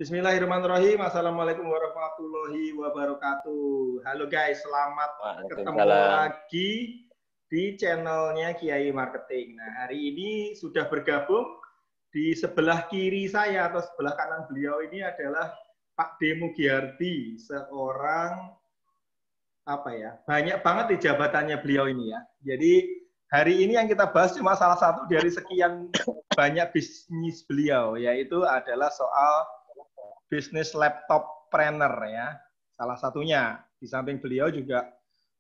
Bismillahirrahmanirrahim. Assalamualaikum warahmatullahi wabarakatuh. Halo guys, selamat ketemu Waalaikumsalam. lagi di channelnya Kiai Marketing. Nah, hari ini sudah bergabung di sebelah kiri saya atau sebelah kanan beliau ini adalah Pak Demu Giardi, seorang banyak banget di jabatannya beliau ini ya. Jadi hari ini yang kita bahas cuma salah satu dari sekian banyak bisnis beliau, yaitu adalah soal bisnis laptop trainer ya. Salah satunya di samping beliau juga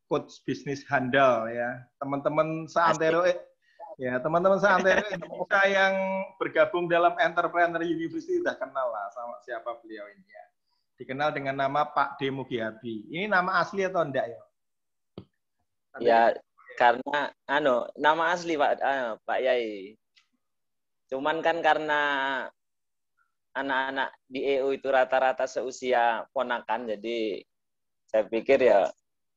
coach bisnis handal ya. Teman-teman seantero Indonesia yang bergabung dalam Entrepreneur University udah kenal lah sama siapa beliau ini ya. Dikenal dengan nama Pak Demu Giardi. Ini nama asli atau enggak ya? Ya, karena nama asli Pak Yai. Cuman kan karena anak-anak di EU itu rata-rata seusia ponakan, jadi saya pikir ya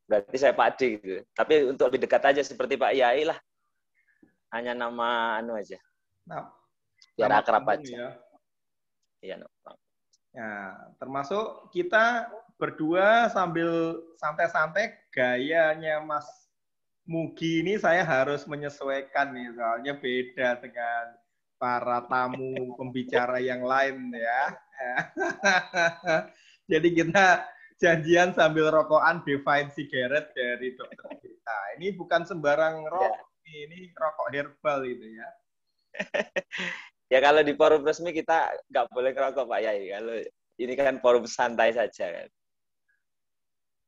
berarti saya Pak D gitu. Tapi untuk lebih dekat aja seperti Pak Yai lah. Hanya nama aja. Biar Nama akrab aja. Ya. Iya, Ya, termasuk kita berdua sambil santai-santai, gayanya Mas Mugi ini saya harus menyesuaikan nih, soalnya beda dengan para tamu pembicara yang lain ya. Jadi kita janjian sambil rokokan Divine Cigarette dari dokter kita. Ini bukan sembarang rokok, ini rokok herbal itu ya. Ya kalau di forum resmi kita nggak boleh ngerokok Pak Yai. Kalau ini kan forum santai saja kan.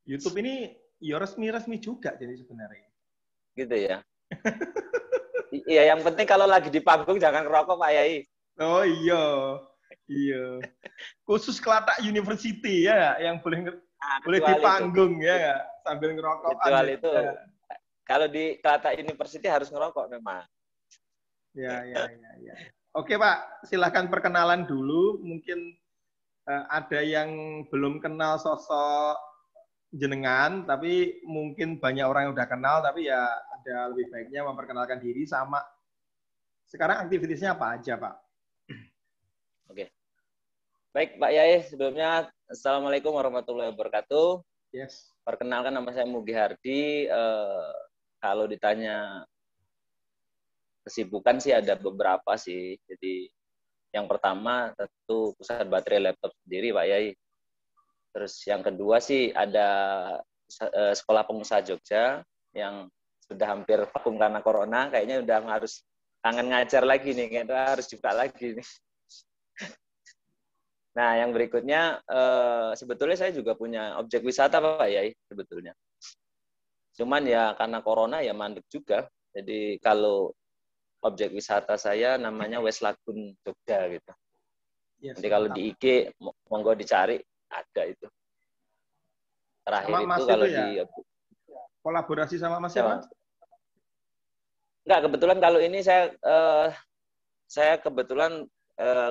YouTube ini ya resmi-resmi juga jadi sebenarnya. Gitu ya. Iya, yang penting kalau lagi di panggung jangan ngerokok Pak Yai. Oh iya. Iya. Khusus Kelatak University ya yang boleh di panggung itu. Ya sambil ngerokok. Kecuali itu. Kalau di Kelatak University harus ngerokok memang. Ya. Oke Pak, silahkan perkenalan dulu. Mungkin ada yang belum kenal sosok jenengan, tapi mungkin banyak orang yang udah kenal, tapi ya ada lebih baiknya memperkenalkan diri sama sekarang aktivitasnya apa aja Pak? Oke. Baik Pak Yai, sebelumnya Assalamualaikum warahmatullahi wabarakatuh. Yes. Perkenalkan nama saya Mugi Hardi. Kalau ditanya kesibukan sih ada beberapa sih. Jadi yang pertama tentu pusat baterai laptop sendiri Pak Yai. Terus yang kedua sih ada Sekolah Pengusaha Jogja yang sudah hampir vakum karena corona. Kayaknya udah harus kangen ngajar lagi nih, kayaknya harus buka lagi nih. Nah, yang berikutnya sebetulnya saya juga punya objek wisata Pak Yai sebetulnya. Cuman ya karena corona ya mandek juga. Jadi kalau objek wisata saya namanya West Lagoon Jogja gitu. Yes, jadi kalau di IG monggo dicari ada itu. Terakhir sama itu kalau itu ya? Di kolaborasi sama Mas siapa? Enggak, kebetulan kalau ini saya kebetulan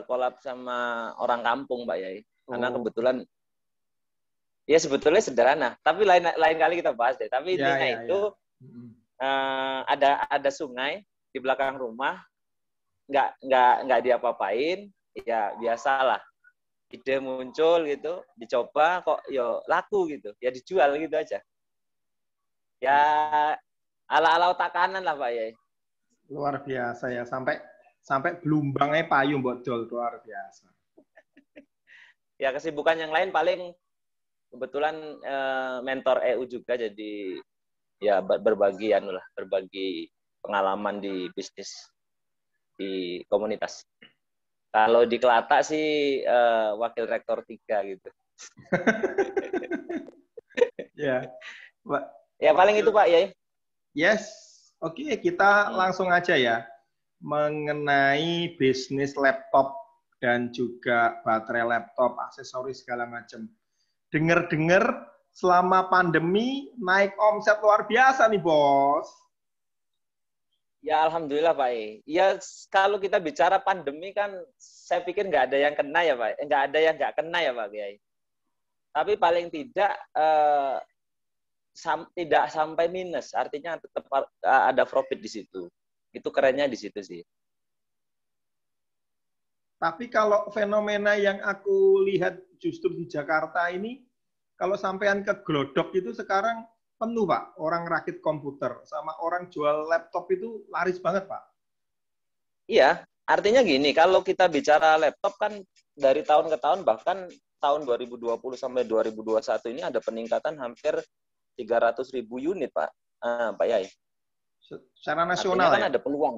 kolab sama orang kampung Pak Yai. Karena kebetulan ya sebetulnya sederhana, tapi lain kali kita bahas deh. Tapi intinya itu ada sungai di belakang rumah, nggak diapa-apain, ya biasalah. Ide muncul gitu, dicoba kok yo laku gitu, ya dijual gitu aja. Ya ala-ala otak kanan lah Pak Yai. Luar biasa ya, sampai belumbangnya payung botol, luar biasa. Ya kesibukan yang lain paling kebetulan mentor EU juga, jadi ya berbagi pengalaman di bisnis di komunitas. Kalau di Kelatak sih wakil rektor 3 gitu. Ya. Pak. Ya paling itu Pak Yai. Yes. Oke, kita langsung aja ya mengenai bisnis laptop dan juga baterai laptop, aksesoris segala macam. Dengar-dengar selama pandemi naik omset luar biasa nih, Bos. Ya alhamdulillah Pak Yai. Ya kalau kita bicara pandemi kan saya pikir nggak ada yang kena ya Pak. Nggak ada yang nggak kena ya Pak Yai. Tapi paling tidak tidak sampai minus, artinya tetap ada profit di situ. Itu kerennya di situ sih. Tapi kalau fenomena yang aku lihat justru di Jakarta ini, kalau sampean ke Glodok itu sekarang penuh, Pak. Orang rakit komputer sama orang jual laptop itu laris banget, Pak. Iya, artinya gini, kalau kita bicara laptop kan dari tahun ke tahun, bahkan tahun 2020 sampai 2021 ini ada peningkatan hampir 300.000 unit, Pak. Pak Yai. Secara Artinya nasional kan ya? ada peluang.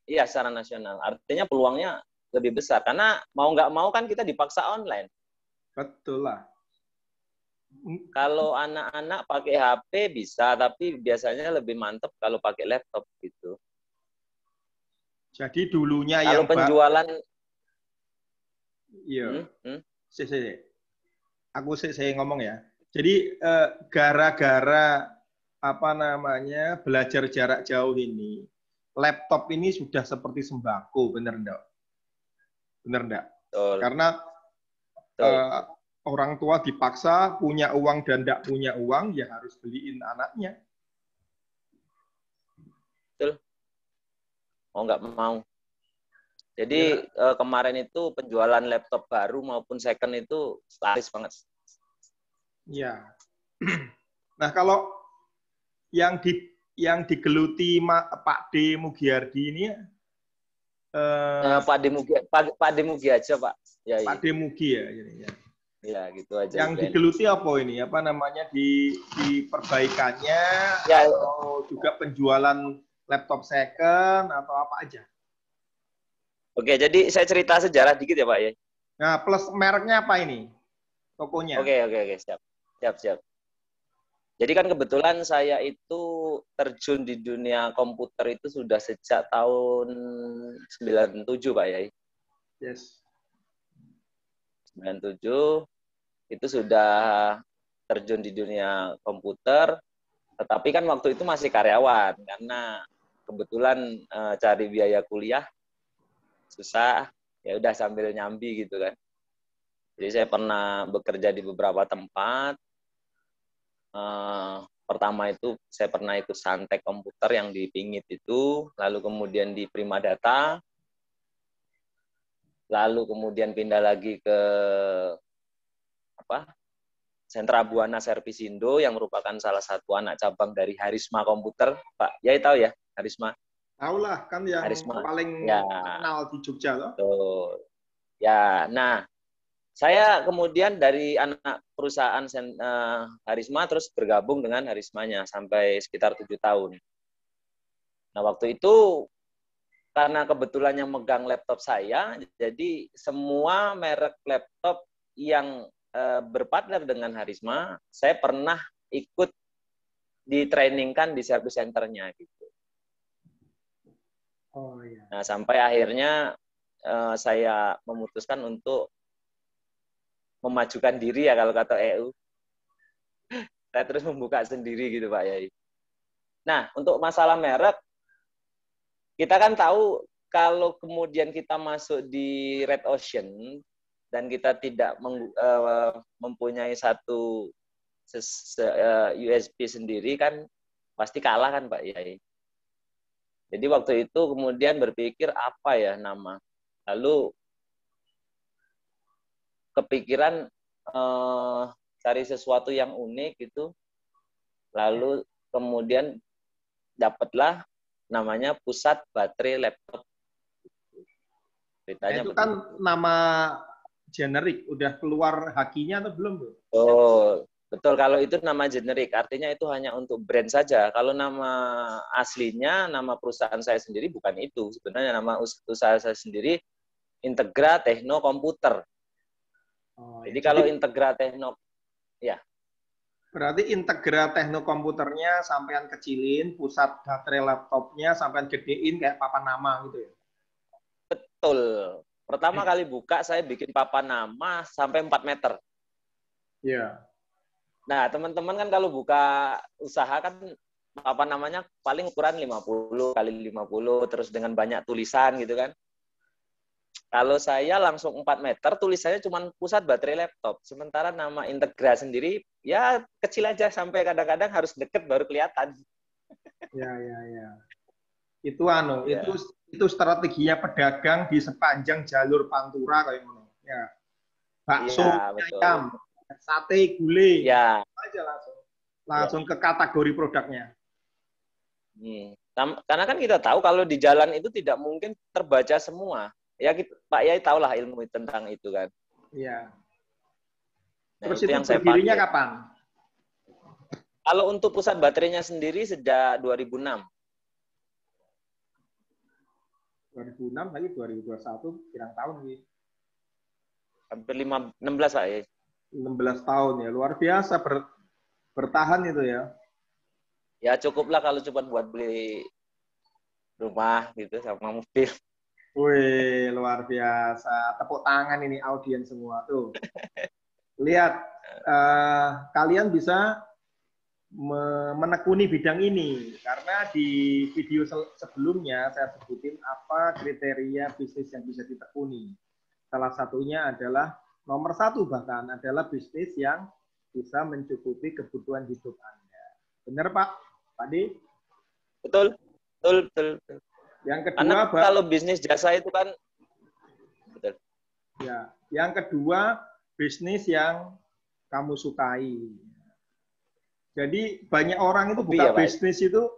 Iya, secara nasional. Artinya peluangnya lebih besar. Karena mau nggak mau kan kita dipaksa online. Betul lah. Kalau anak-anak pakai HP bisa, tapi biasanya lebih mantep kalau pakai laptop gitu. Jadi dulunya Kalau yang penjualan, iya. hmm? Aku saya ngomong ya. Jadi gara-gara apa namanya belajar jarak jauh ini, laptop ini sudah seperti sembako, bener enggak? Bener enggak? Betul, Karena betul. orang tua dipaksa punya uang dan enggak punya uang, ya harus beliin anaknya. Betul. Mau nggak mau. Jadi Ya. kemarin itu penjualan laptop baru maupun second itu laris banget. Ya. Nah, kalau yang digeluti Pak D Mugiardi ini Pak Demugi aja, Pak. Ya, Pak D Mugi ya, ya. Ya, gitu aja. Yang digeluti apa ini? Apa namanya di perbaikannya Ya, atau juga penjualan laptop second atau apa aja? oke, jadi saya cerita sejarah dikit ya, Pak ya. Nah, plus mereknya apa ini? Tokonya? Oke, siap. Siap. Jadi kan kebetulan saya itu terjun di dunia komputer itu sudah sejak tahun 97, Pak ya. Yes. 97 itu sudah terjun di dunia komputer, tetapi kan waktu itu masih karyawan karena kebetulan cari biaya kuliah susah, ya udah sambil nyambi gitu kan. Jadi saya pernah bekerja di beberapa tempat. Pertama itu saya pernah ikut Santek Komputer yang di Pingit itu, lalu kemudian di Prima Data, lalu kemudian pindah lagi ke Sentra Buana Servisindo yang merupakan salah satu anak cabang dari Harisma Komputer, Pak. Ya tahu ya, Harisma. Tahu lah, kan yang Harisma. paling Ya, terkenal di Jogja loh. Tuh. Ya, nah saya kemudian dari anak perusahaan Harisma terus bergabung dengan Harismanya sampai sekitar 7 tahun. Nah, waktu itu karena kebetulan yang megang laptop saya, jadi semua merek laptop yang berpartner dengan Harisma, saya pernah ikut ditrainingkan di service center-nya gitu. Oh iya. Nah, sampai akhirnya saya memutuskan untuk memajukan diri ya kalau kata EU. Saya terus membuka sendiri gitu Pak Yai. Nah, untuk masalah merek, kita kan tahu kalau kemudian kita masuk di Red Ocean dan kita tidak mempunyai satu USB sendiri kan pasti kalah kan Pak Yai. Jadi waktu itu kemudian berpikir apa ya nama. Lalu kepikiran cari sesuatu yang unik gitu. Lalu kemudian dapatlah namanya Pusat Baterai Laptop. Nah, itu kan nama generik, udah keluar hakinya atau belum, Bu? Oh, betul. Kalau itu nama generik, artinya itu hanya untuk brand saja. Kalau nama aslinya, nama perusahaan saya sendiri bukan itu. Sebenarnya nama usaha saya sendiri Integra Tekno Komputer. Oh, jadi kalau Integra Tekno, ya. Berarti Integra Tekno Komputernya sampean kecilin, pusat baterai laptopnya sampean gedein kayak papan nama gitu ya? Betul. Pertama kali buka saya bikin papan nama sampai 4 meter. Iya. Nah, teman-teman kan kalau buka usaha kan papan namanya paling ukuran 50 kali 50 terus dengan banyak tulisan gitu kan. Kalau saya langsung 4 meter, tulisannya cuma Pusat Baterai Laptop. Sementara nama Integra sendiri, ya kecil aja sampai kadang-kadang harus deket baru kelihatan. Ya. Itu ya. Itu strateginya pedagang di sepanjang jalur Pantura kayak ngono. Ya. Bakso, Iya, betul. ayam, sate, gulai. Ya. Aja langsung ke kategori produknya. Karena kan kita tahu kalau di jalan itu tidak mungkin terbaca semua. Ya Pak Yai tahulah ilmu tentang itu kan. Iya. Nah, Terus itu itu yang saya berdirinya pakai. kapan? Kalau untuk pusat baterainya sendiri sejak 2006. 2006 lagi 2021 kirang tahun nih. Hampir 16 Pak Yai. 16 tahun ya, luar biasa bertahan itu ya. Ya cukuplah kalau cuma buat beli rumah gitu sama mobil. Wih, luar biasa. Tepuk tangan ini audiens semua tuh. Lihat, kalian bisa menekuni bidang ini karena di video sebelumnya saya sebutin apa kriteria bisnis yang bisa ditekuni. Salah satunya adalah nomor 1 bahkan adalah bisnis yang bisa mencukupi kebutuhan hidup Anda. Benar Pak? Pak D? Betul. Yang karena kedua, kalau bisnis jasa itu kan betul. Ya, yang kedua bisnis yang kamu sukai. Jadi banyak orang itu buka ya, bisnis itu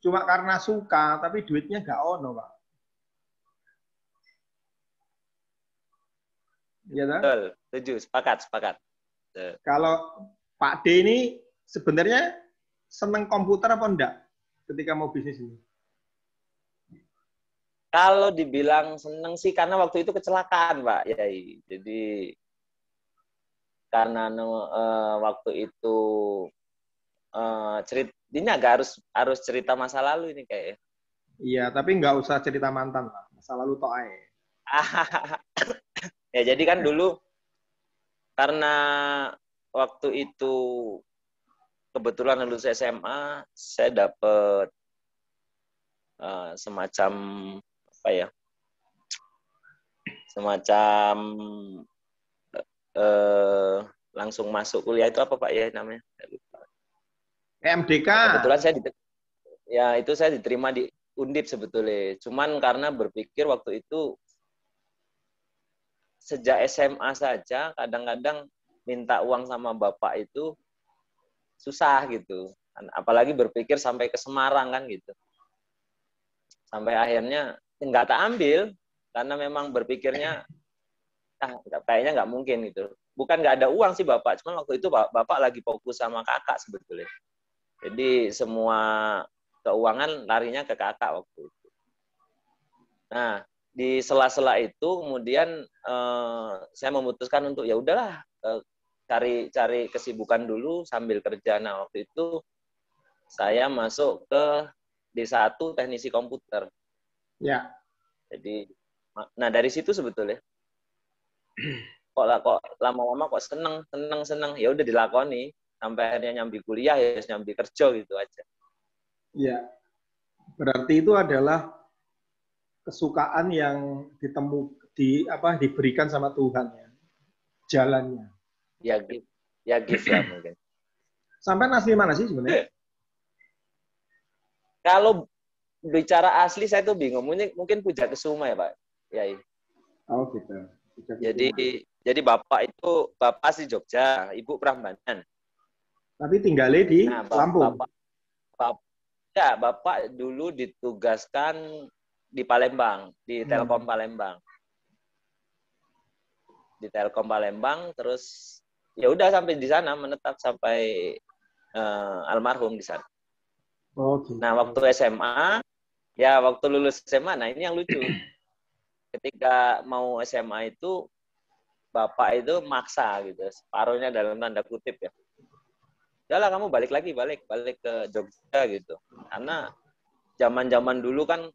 cuma karena suka, tapi duitnya nggak ono, Pak. Ya, betul. Setuju, sepakat. Kalau Pak D ini sebenarnya seneng komputer apa enggak ketika mau bisnis ini? Kalau dibilang seneng sih karena waktu itu kecelakaan, Pak Yai. Jadi karena waktu itu ini agak harus cerita masa lalu ini kayak. Iya, tapi nggak usah cerita mantan lah. Masa lalu toh ae. Ya jadi kan dulu karena waktu itu kebetulan lulus SMA, saya dapat semacam apa ya? Semacam langsung masuk kuliah itu apa Pak ya namanya? MDK. Kebetulan saya diterima di Undip sebetulnya. Cuman karena berpikir waktu itu sejak SMA saja kadang-kadang minta uang sama bapak itu susah gitu. Apalagi berpikir sampai ke Semarang kan gitu. Sampai akhirnya nggak tak ambil karena memang berpikirnya kayaknya nggak mungkin gitu. Bukan nggak ada uang sih bapak, cuman waktu itu bapak lagi fokus sama kakak sebetulnya. Jadi semua keuangan larinya ke kakak waktu itu. Nah, di sela-sela itu kemudian saya memutuskan untuk ya udahlah cari kesibukan dulu sambil kerja. Nah, waktu itu saya masuk ke D1 teknisi komputer. Ya. Jadi dari situ sebetulnya kok lama-lama kok seneng ya udah dilakoni sampai akhirnya nyambi kuliah ya nyambi kerja gitu aja. Ya. Berarti itu adalah kesukaan yang diberikan sama Tuhan ya. Jalannya. Ya gift lah mungkin. Sampai asli mana sih sebenarnya? Kalau bicara asli saya tuh bingung. Mungkin Puja Kesuma ya Pak. Ya. Oh gitu. Jadi bapak asli Jogja, ibu Prambanan. Tapi tinggalnya di Lampung. Bapak dulu ditugaskan di Palembang, di Telkom Palembang. Di Telkom Palembang, terus ya udah sampai di sana menetap sampai almarhum di sana. Oh, gitu. Nah waktu SMA, waktu lulus SMA, nah ini yang lucu. Ketika mau SMA itu bapak itu maksa gitu, separuhnya dalam tanda kutip ya. Udahlah kamu balik ke Jogja gitu. Karena zaman dulu kan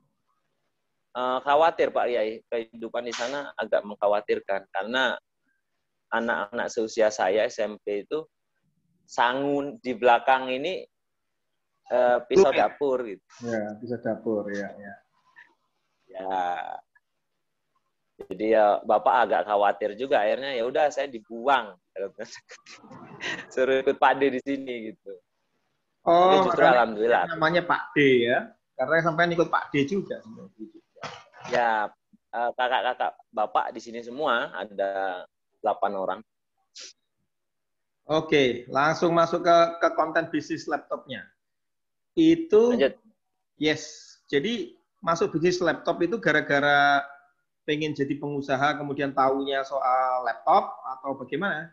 khawatir Pak Yai, kehidupan di sana agak mengkhawatirkan karena anak-anak seusia saya SMP itu sangun di belakang ini pisau dapur gitu. Ya, pisau dapur ya. Jadi ya bapak agak khawatir juga akhirnya ya udah saya dibuang. Suruh ikut Pak D di sini gitu. Oh, tapi justru alhamdulillah namanya Pak D ya. Karena sampai ikut Pak D juga. Ya, kakak-kakak bapak di sini semua ada 8 orang. Oke, langsung masuk ke konten bisnis laptopnya. Itu, Lanjut. yes. Jadi masuk bisnis laptop itu gara-gara pengen jadi pengusaha, kemudian tahunya soal laptop, atau bagaimana?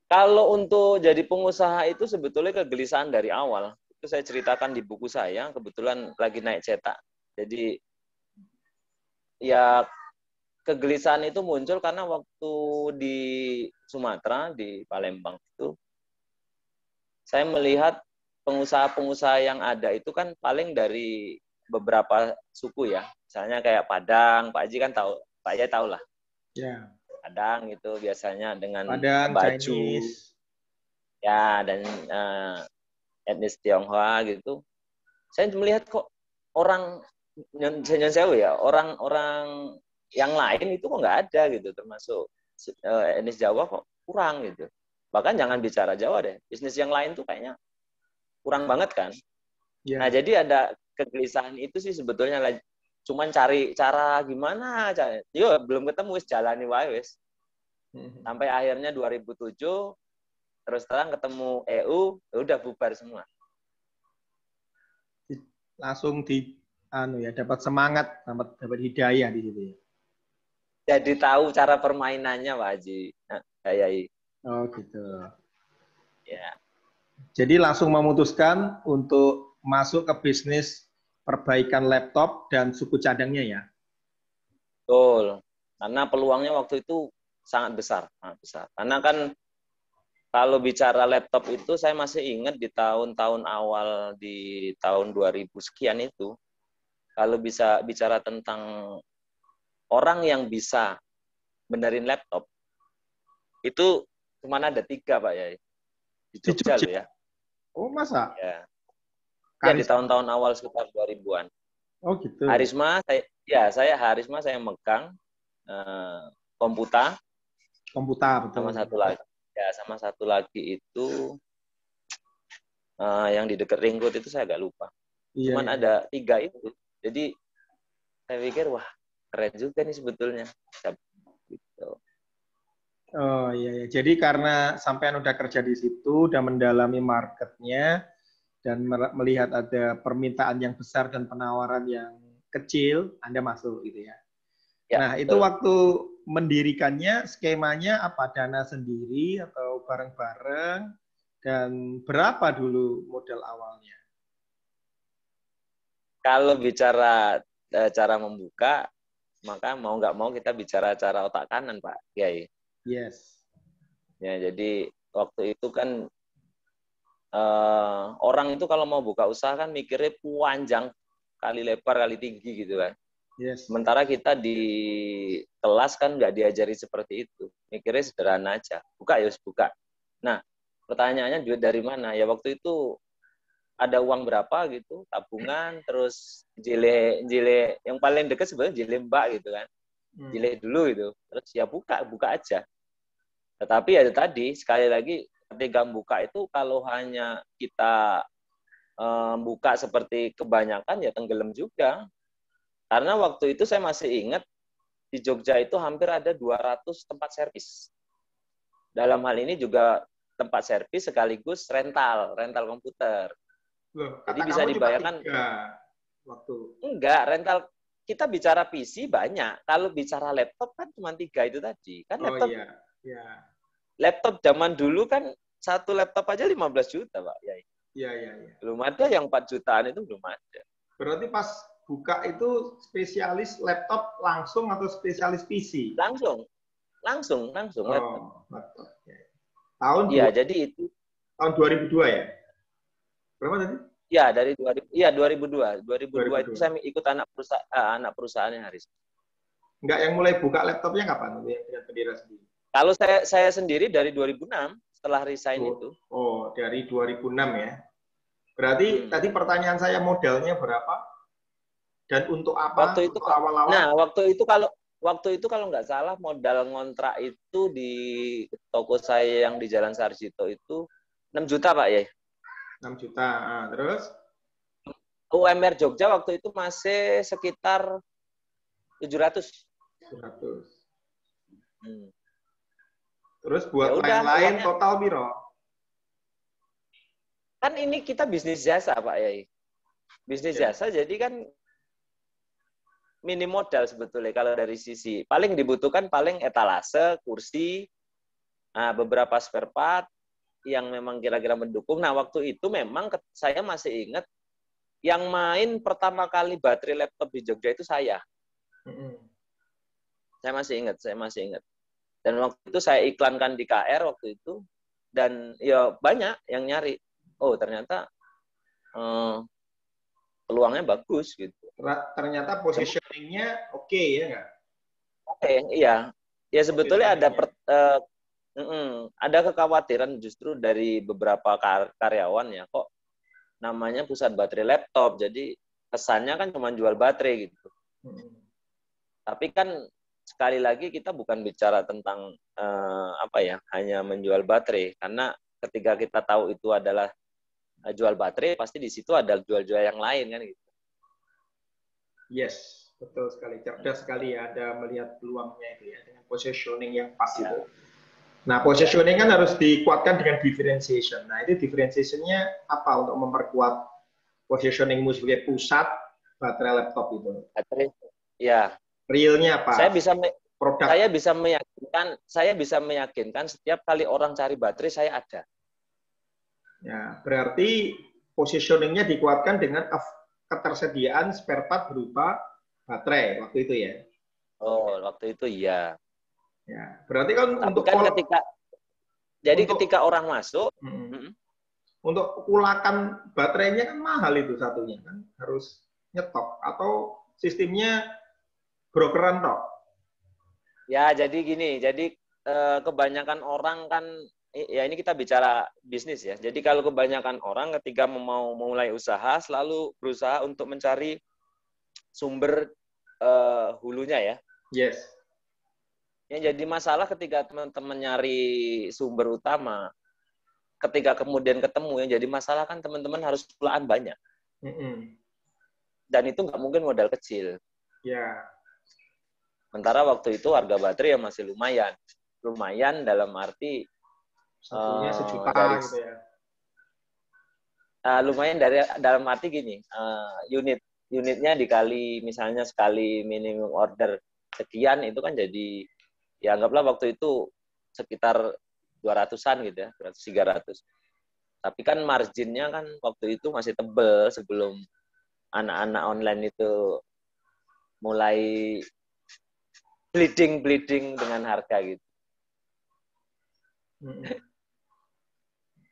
Kalau untuk jadi pengusaha itu sebetulnya kegelisahan dari awal. Itu saya ceritakan di buku saya, kebetulan lagi naik cetak. Jadi ya kegelisahan itu muncul karena waktu di Sumatera, di Palembang itu, saya melihat pengusaha-pengusaha yang ada itu kan paling dari beberapa suku ya. Misalnya kayak Padang, Pak Haji kan tahu, Pak Haji tahu lah. Ya, Padang itu biasanya dengan Padang, baju, Chinese. ya, dan etnis Tionghoa gitu. Saya melihat kok orang Nyon Sewu ya, orang-orang yang lain itu kok nggak ada gitu, termasuk etnis Jawa kok kurang gitu. Bahkan jangan bicara Jawa deh, bisnis yang lain tuh kayaknya kurang banget kan. Nah, Ya. jadi ada kegelisahan itu sih sebetulnya, cuman cari cara gimana, yo belum ketemu, wis jalani wae wis. Sampai akhirnya 2007 terus terang ketemu EU, udah bubar semua. Langsung di ya dapat semangat, dapat hidayah di situ ya. Jadi tahu cara permainannya Pak Haji. Nah, Yai. Oh gitu. Ya, Jadi langsung memutuskan untuk masuk ke bisnis perbaikan laptop dan suku cadangnya ya. betul. Karena peluangnya waktu itu sangat besar, sangat besar. Karena kan kalau bicara laptop itu saya masih ingat di tahun-tahun awal di tahun 2000 sekian itu, kalau bisa bicara tentang orang yang bisa benerin laptop, itu cuma ada 3 Pak Yai. Di Di Jogja Jogja. loh ya. Oh masa? Ya, ya di Karisma. tahun-tahun awal sekitar 2000-an. Oh gitu. Harisma, Harisma saya megang eh, komputer, Komputer sama betul. satu lagi sama satu lagi itu yang di dekat ring road itu saya agak lupa. Iya, Cuman iya, iya. ada 3 itu. Jadi saya pikir wah keren juga nih sebetulnya. Gitu. Oh iya, iya. Jadi karena sampean udah kerja di situ, udah mendalami marketnya, dan melihat ada permintaan yang besar dan penawaran yang kecil, Anda masuk gitu ya. Ya Nah, itu betul. waktu mendirikannya, skemanya apa? Dana sendiri atau bareng-bareng? Dan berapa dulu modal awalnya? Kalau bicara cara membuka, maka mau nggak mau kita bicara cara otak kanan Pak Kiai. Yes. Ya jadi waktu itu kan orang itu kalau mau buka usaha kan mikirnya panjang, kali lebar kali tinggi gitu kan. Yes. Sementara kita di kelas kan nggak diajari seperti itu. Mikirnya sederhana aja. Buka ya buka. Nah, pertanyaannya duit dari mana? Ya waktu itu ada uang berapa gitu, tabungan, terus jile yang paling dekat sebenarnya jile Mbak gitu kan. Jile dulu gitu. Terus ya buka aja. Tetapi ya tadi sekali lagi ketika buka itu kalau hanya kita buka seperti kebanyakan ya tenggelam juga. Karena waktu itu saya masih ingat di Jogja itu hampir ada 200 tempat servis. Dalam hal ini juga tempat servis sekaligus rental komputer. Loh, Jadi kata bisa kamu cuma dibayangkan, 3 waktu. enggak, rental kita bicara PC banyak. Kalau bicara laptop kan cuma 3 itu tadi. Kan Oh laptop iya, ya. laptop zaman dulu kan satu laptop aja 15 juta, Pak. Ya, Iya, iya, iya. belum ada yang 4 jutaan itu belum ada. Berarti pas buka itu spesialis laptop langsung atau spesialis PC? Langsung laptop. Oh, laptop. Ya. Tahun Iya, jadi itu tahun 2002 ya? Berapa tadi? ya dari 2000, iya 2002. 2002 itu 2002. saya ikut anak perusahaannya Haris. Enggak, yang mulai buka laptopnya kapan? Yang dengan bendera sendiri. Kalau saya sendiri dari 2006 setelah resign Oh, itu. oh, dari 2006 ya. Berarti tadi pertanyaan saya modalnya berapa? Dan untuk apa? Waktu itu Untuk awal-awal? waktu itu kalau nggak salah modal ngontrak itu di toko saya yang di Jalan Sarjito itu 6 juta Pak ya. 6 juta. Nah, terus? UMR Jogja waktu itu masih sekitar 700. 700. Hmm. Terus buat Ya udah, lain-lain uangnya. total biro? Kan ini kita bisnis jasa, Pak Yai. Bisnis Ya. jasa, jadi kan minim modal sebetulnya kalau dari sisi. Paling dibutuhkan paling etalase, kursi, nah, beberapa spare part yang memang kira-kira mendukung. Nah, waktu itu memang saya masih ingat yang main pertama kali baterai laptop di Jogja itu saya. Saya masih ingat. Dan waktu itu saya iklankan di KR waktu itu, dan ya banyak yang nyari. Oh, ternyata peluangnya bagus gitu. Ternyata positioningnya oke ya nggak? Oke, iya. Ya sebetulnya ada kekhawatiran justru dari beberapa karyawan ya, kok namanya pusat baterai laptop, jadi kesannya kan cuma jual baterai gitu. Tapi kan sekali lagi kita bukan bicara tentang hanya menjual baterai, karena ketika kita tahu itu adalah jual baterai, pasti di situ ada jual-jual yang lain kan gitu. Yes, betul sekali. Cerdas sekali ya, ada melihat peluangnya itu ya, dengan positioning yang pas itu. Nah, positioning kan harus dikuatkan dengan differentiation. Nah, itu differentiation-nya apa untuk memperkuat positioningmu sebagai pusat baterai laptop itu? Baterai, ya. Realnya apa? Produk. Saya bisa meyakinkan setiap kali orang cari baterai saya ada. Ya, berarti positioning-nya dikuatkan dengan ketersediaan spare part berupa baterai waktu itu ya. Oh, waktu itu iya. Ya, berarti kan ketika orang masuk, untuk ulakan baterainya kan mahal itu satunya kan, harus nyetok atau sistemnya brokeran toh. Ya, jadi gini, kebanyakan orang kan, ya ini kita bicara bisnis ya. Jadi kalau kebanyakan orang ketika mau mulai usaha selalu berusaha untuk mencari sumber hulunya ya. Yes. Yang jadi masalah ketika teman-teman nyari sumber utama, ketika kemudian ketemu, yang jadi masalah kan teman-teman harus pulaan banyak. Dan itu nggak mungkin modal kecil. Ya. Sementara waktu itu harga baterai yang masih lumayan. Lumayan dalam arti satunya sejuta gitu ya. Lumayan dalam arti gini, unitnya dikali misalnya sekali minimum order sekian, itu kan jadi ya anggaplah waktu itu sekitar 200-an gitu ya, 200-300. Tapi kan marginnya kan waktu itu masih tebel sebelum anak-anak online itu mulai bleeding dengan harga gitu.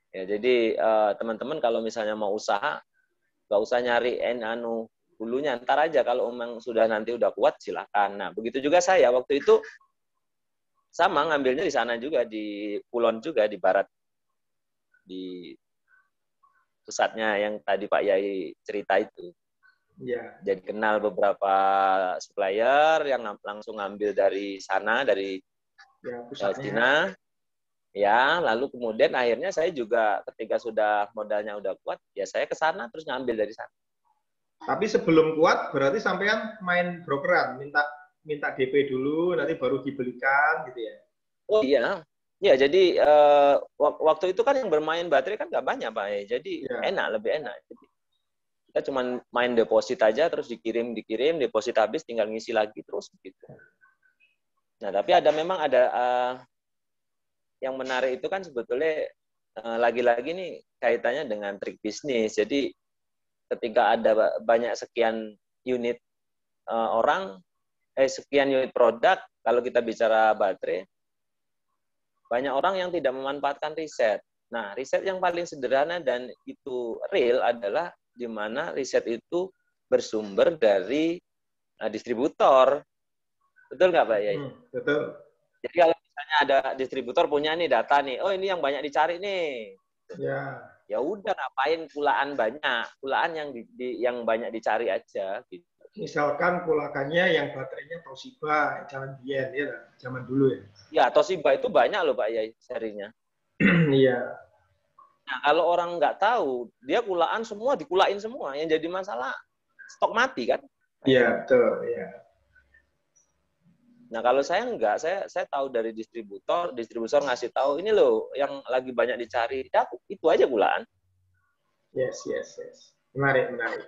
Ya, jadi teman-teman kalau misalnya mau usaha, nggak usah nyari dulunya, ntar aja kalau memang sudah nanti udah kuat silakan. Nah, begitu juga saya waktu itu sama ngambilnya di sana juga, di Kulon juga, di barat, di pusatnya yang tadi Pak Yai cerita itu. Ya. Jadi kenal beberapa supplier yang langsung ngambil dari sana, dari Cina. Ya, lalu kemudian akhirnya saya juga ketika sudah modalnya udah kuat, ya saya ke sana terus ngambil dari sana. Tapi sebelum kuat berarti sampean main brokeran, minta DP dulu, nanti baru dibelikan gitu ya? Oh iya, ya jadi waktu itu kan yang bermain baterai kan nggak banyak Pak, jadi lebih enak. Jadi, kita cuma main deposit aja, terus dikirim, deposit habis tinggal ngisi lagi terus gitu. Nah tapi memang ada yang menarik itu kan sebetulnya lagi-lagi nih kaitannya dengan trik bisnis. Jadi ketika ada banyak sekian unit sekian unit produk, kalau kita bicara baterai, banyak orang yang tidak memanfaatkan riset. Nah, riset yang paling sederhana dan itu real adalah di mana riset itu bersumber dari distributor. Betul nggak Pak Yai? Betul. Jadi kalau misalnya ada distributor punya nih data nih, oh ini yang banyak dicari nih. Ya. Ya udah ngapain pulaan banyak, pulaan yang banyak dicari aja. Gitu. Misalkan pulakannya yang baterainya Toshiba, jangan Bien ya, zaman dulu ya. Ya Toshiba itu banyak loh Pak Yai serinya. Iya. Nah, kalau orang nggak tahu, dia kulaan semua, dikulain semua. Yang jadi masalah stok mati kan. Iya, betul. Iya. Nah, kalau saya enggak, saya tahu dari distributor ngasih tahu ini loh yang lagi banyak dicari. Ya, itu aja kulaan. Yes, yes, yes. Menarik, menarik.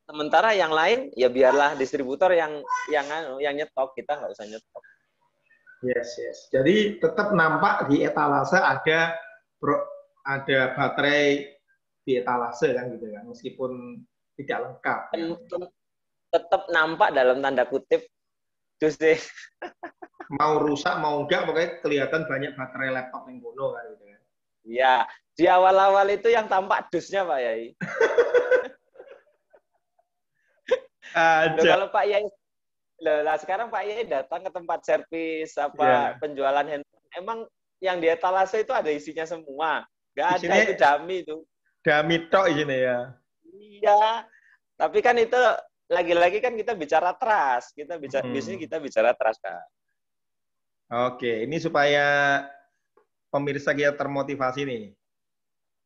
Sementara yang lain ya biarlah distributor yang nyetok, kita nggak usah nyetok. Yes, yes. Jadi tetap nampak di etalase ada baterai di etalase kan gitu kan, meskipun tidak lengkap. Ya. Tetap nampak dalam tanda kutip, dus deh. Mau rusak mau enggak, pokoknya kelihatan banyak baterai laptop yang kuno kan gitu kan. Ya, di awal-awal itu yang tampak dusnya Pak Yai. Kalau Pak Yai, lah sekarang Pak Yai datang ke tempat servis penjualan handphone, emang yang di etalase itu ada isinya semua. Nggak ada, itu dummy itu. Dummy tok ini ya. Iya, tapi kan itu lagi-lagi kan kita bicara trust, biasanya kita bicara trust kan. Oke, ini supaya pemirsa kita termotivasi nih.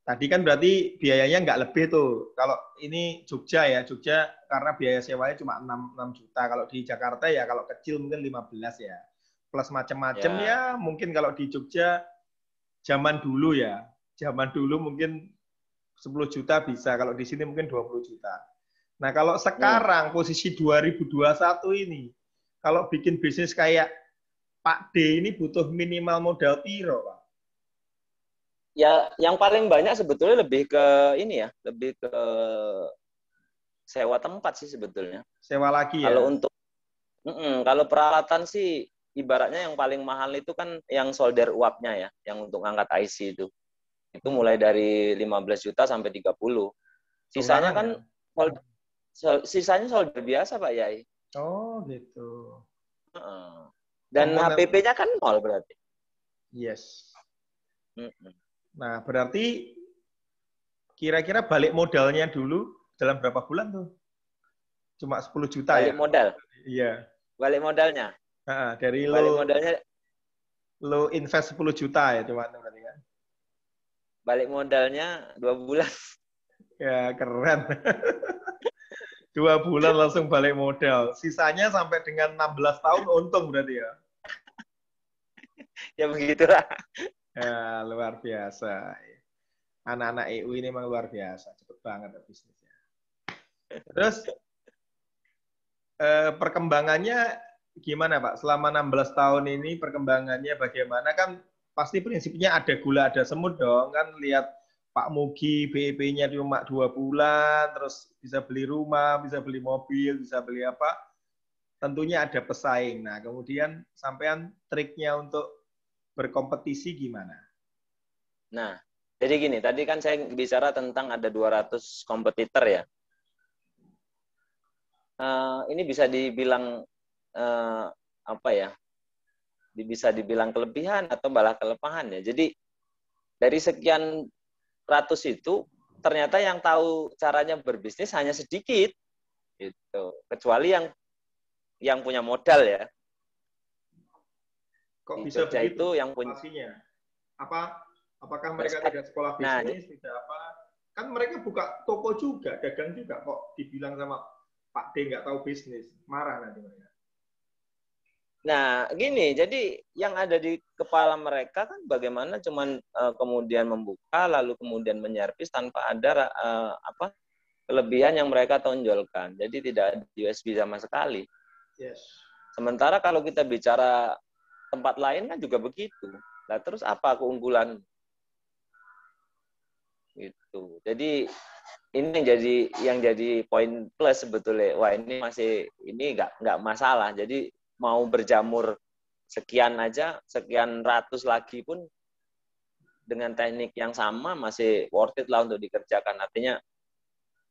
Tadi kan berarti biayanya nggak lebih tuh. Kalau ini Jogja ya, Jogja karena biaya sewanya cuma 6 juta. Kalau di Jakarta ya kalau kecil mungkin 15 ya. Plus macam-macam ya, mungkin kalau di Jogja zaman dulu ya. Zaman dulu mungkin 10 juta bisa, kalau di sini mungkin 20 juta. Nah, kalau sekarang posisi 2021 ini, kalau bikin bisnis kayak Pak D ini butuh minimal modal piro, Pak? Ya, yang paling banyak sebetulnya lebih ke ini ya, lebih ke sewa tempat sih sebetulnya. Sewa lagi ya? Kalau peralatan sih, ibaratnya yang paling mahal itu kan yang solder uapnya ya, yang untuk ngangkat IC itu. Itu mulai dari 15 juta sampai 30. Sisanya kan sisanya solder biasa Pak Yai. Oh gitu. Dan HPP-nya kan nol berarti. Yes. Nah berarti kira-kira balik modalnya dulu dalam berapa bulan tuh? Cuma 10 juta balik ya? Balik modal? Iya. Balik modalnya? Dari balik modalnya lo invest 10 juta ya cuma berarti kan? Balik modalnya 2 bulan. Ya keren. 2 bulan langsung balik modal. Sisanya sampai dengan 16 tahun untung berarti ya? Ya begitulah. Ya, luar biasa. Anak-anak EU ini memang luar biasa. Cepet banget bisnisnya. Terus, perkembangannya gimana Pak? Selama 16 tahun ini perkembangannya bagaimana? Kan pasti prinsipnya ada gula, ada semut dong. Kan lihat Pak Mugi, BEP-nya cuma 2 bulan, terus bisa beli rumah, bisa beli mobil, bisa beli apa. Tentunya ada pesaing. Nah, kemudian sampean triknya untuk berkompetisi gimana? Nah, jadi gini, tadi kan saya bicara tentang ada 200 kompetitor ya. Ini bisa dibilang apa ya? Bisa dibilang kelebihan atau malah kelemahan ya. Jadi dari sekian ratus itu ternyata yang tahu caranya berbisnis hanya sedikit, gitu. Kecuali yang punya modal ya. Kok bisa begitu? Itu yang punya. Apakah mereka tidak sekolah bisnis, tidak apa? Kan mereka buka toko juga, dagang juga, kok dibilang sama Pak D nggak tahu bisnis, marah nanti mereka. Nah, gini, jadi yang ada di kepala mereka kan bagaimana cuman kemudian membuka, lalu kemudian menyervis tanpa ada kelebihan yang mereka tonjolkan. Jadi tidak ada USB sama sekali. Yes. Sementara kalau kita bicara tempat lain kan juga begitu. Nah, terus apa keunggulan? Gitu. Jadi ini yang jadi poin plus sebetulnya. Wah, ini nggak masalah. Jadi mau berjamur sekian aja, sekian ratus lagi pun dengan teknik yang sama masih worth it lah untuk dikerjakan. Artinya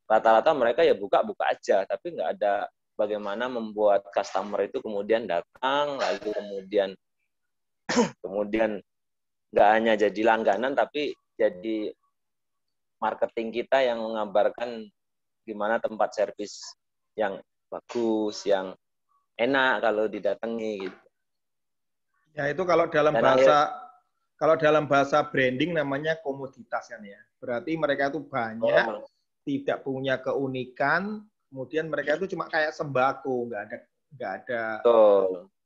rata-rata mereka ya buka aja, tapi nggak ada bagaimana membuat customer itu kemudian datang, lalu kemudian nggak hanya jadi langganan, tapi jadi marketing kita yang mengabarkan gimana tempat servis yang bagus, yang enak kalau didatangi gitu. Ya itu kalau dalam kalau dalam bahasa branding namanya komoditas kan ya. Berarti mereka itu banyak, tidak punya keunikan, kemudian mereka itu cuma kayak sembako, nggak ada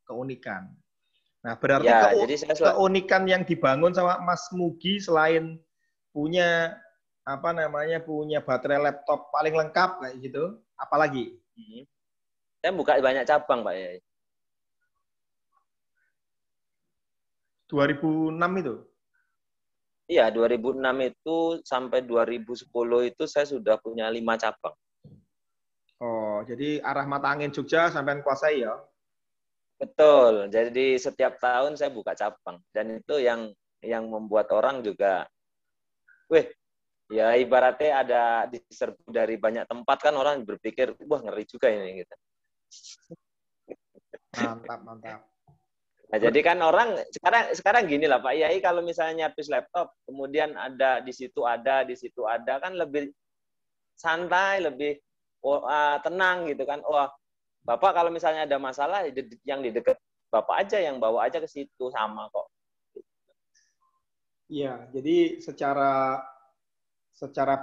keunikan. Nah, berarti ya, jadi keunikan yang dibangun sama Mas Mugi selain punya apa namanya, punya baterai laptop paling lengkap kayak gitu, apalagi? Saya buka banyak cabang, Pak ya. 2006 itu? Iya, 2006 itu sampai 2010 itu saya sudah punya 5 cabang. Oh, jadi arah mata angin Jogja sampai kuasai ya? Betul. Jadi setiap tahun saya buka cabang. Dan itu yang membuat orang juga, weh, ya ibaratnya ada diserbu dari banyak tempat kan orang berpikir, wah ngeri juga ini gitu. Mantap, mantap. Nah, jadi kan orang sekarang gini lah Pak Yai, kalau misalnya nyapis laptop, kemudian ada di situ ada kan lebih santai, lebih tenang gitu kan. Wah, Bapak kalau misalnya ada masalah yang di dekat Bapak aja yang bawa aja ke situ sama kok. Iya, jadi secara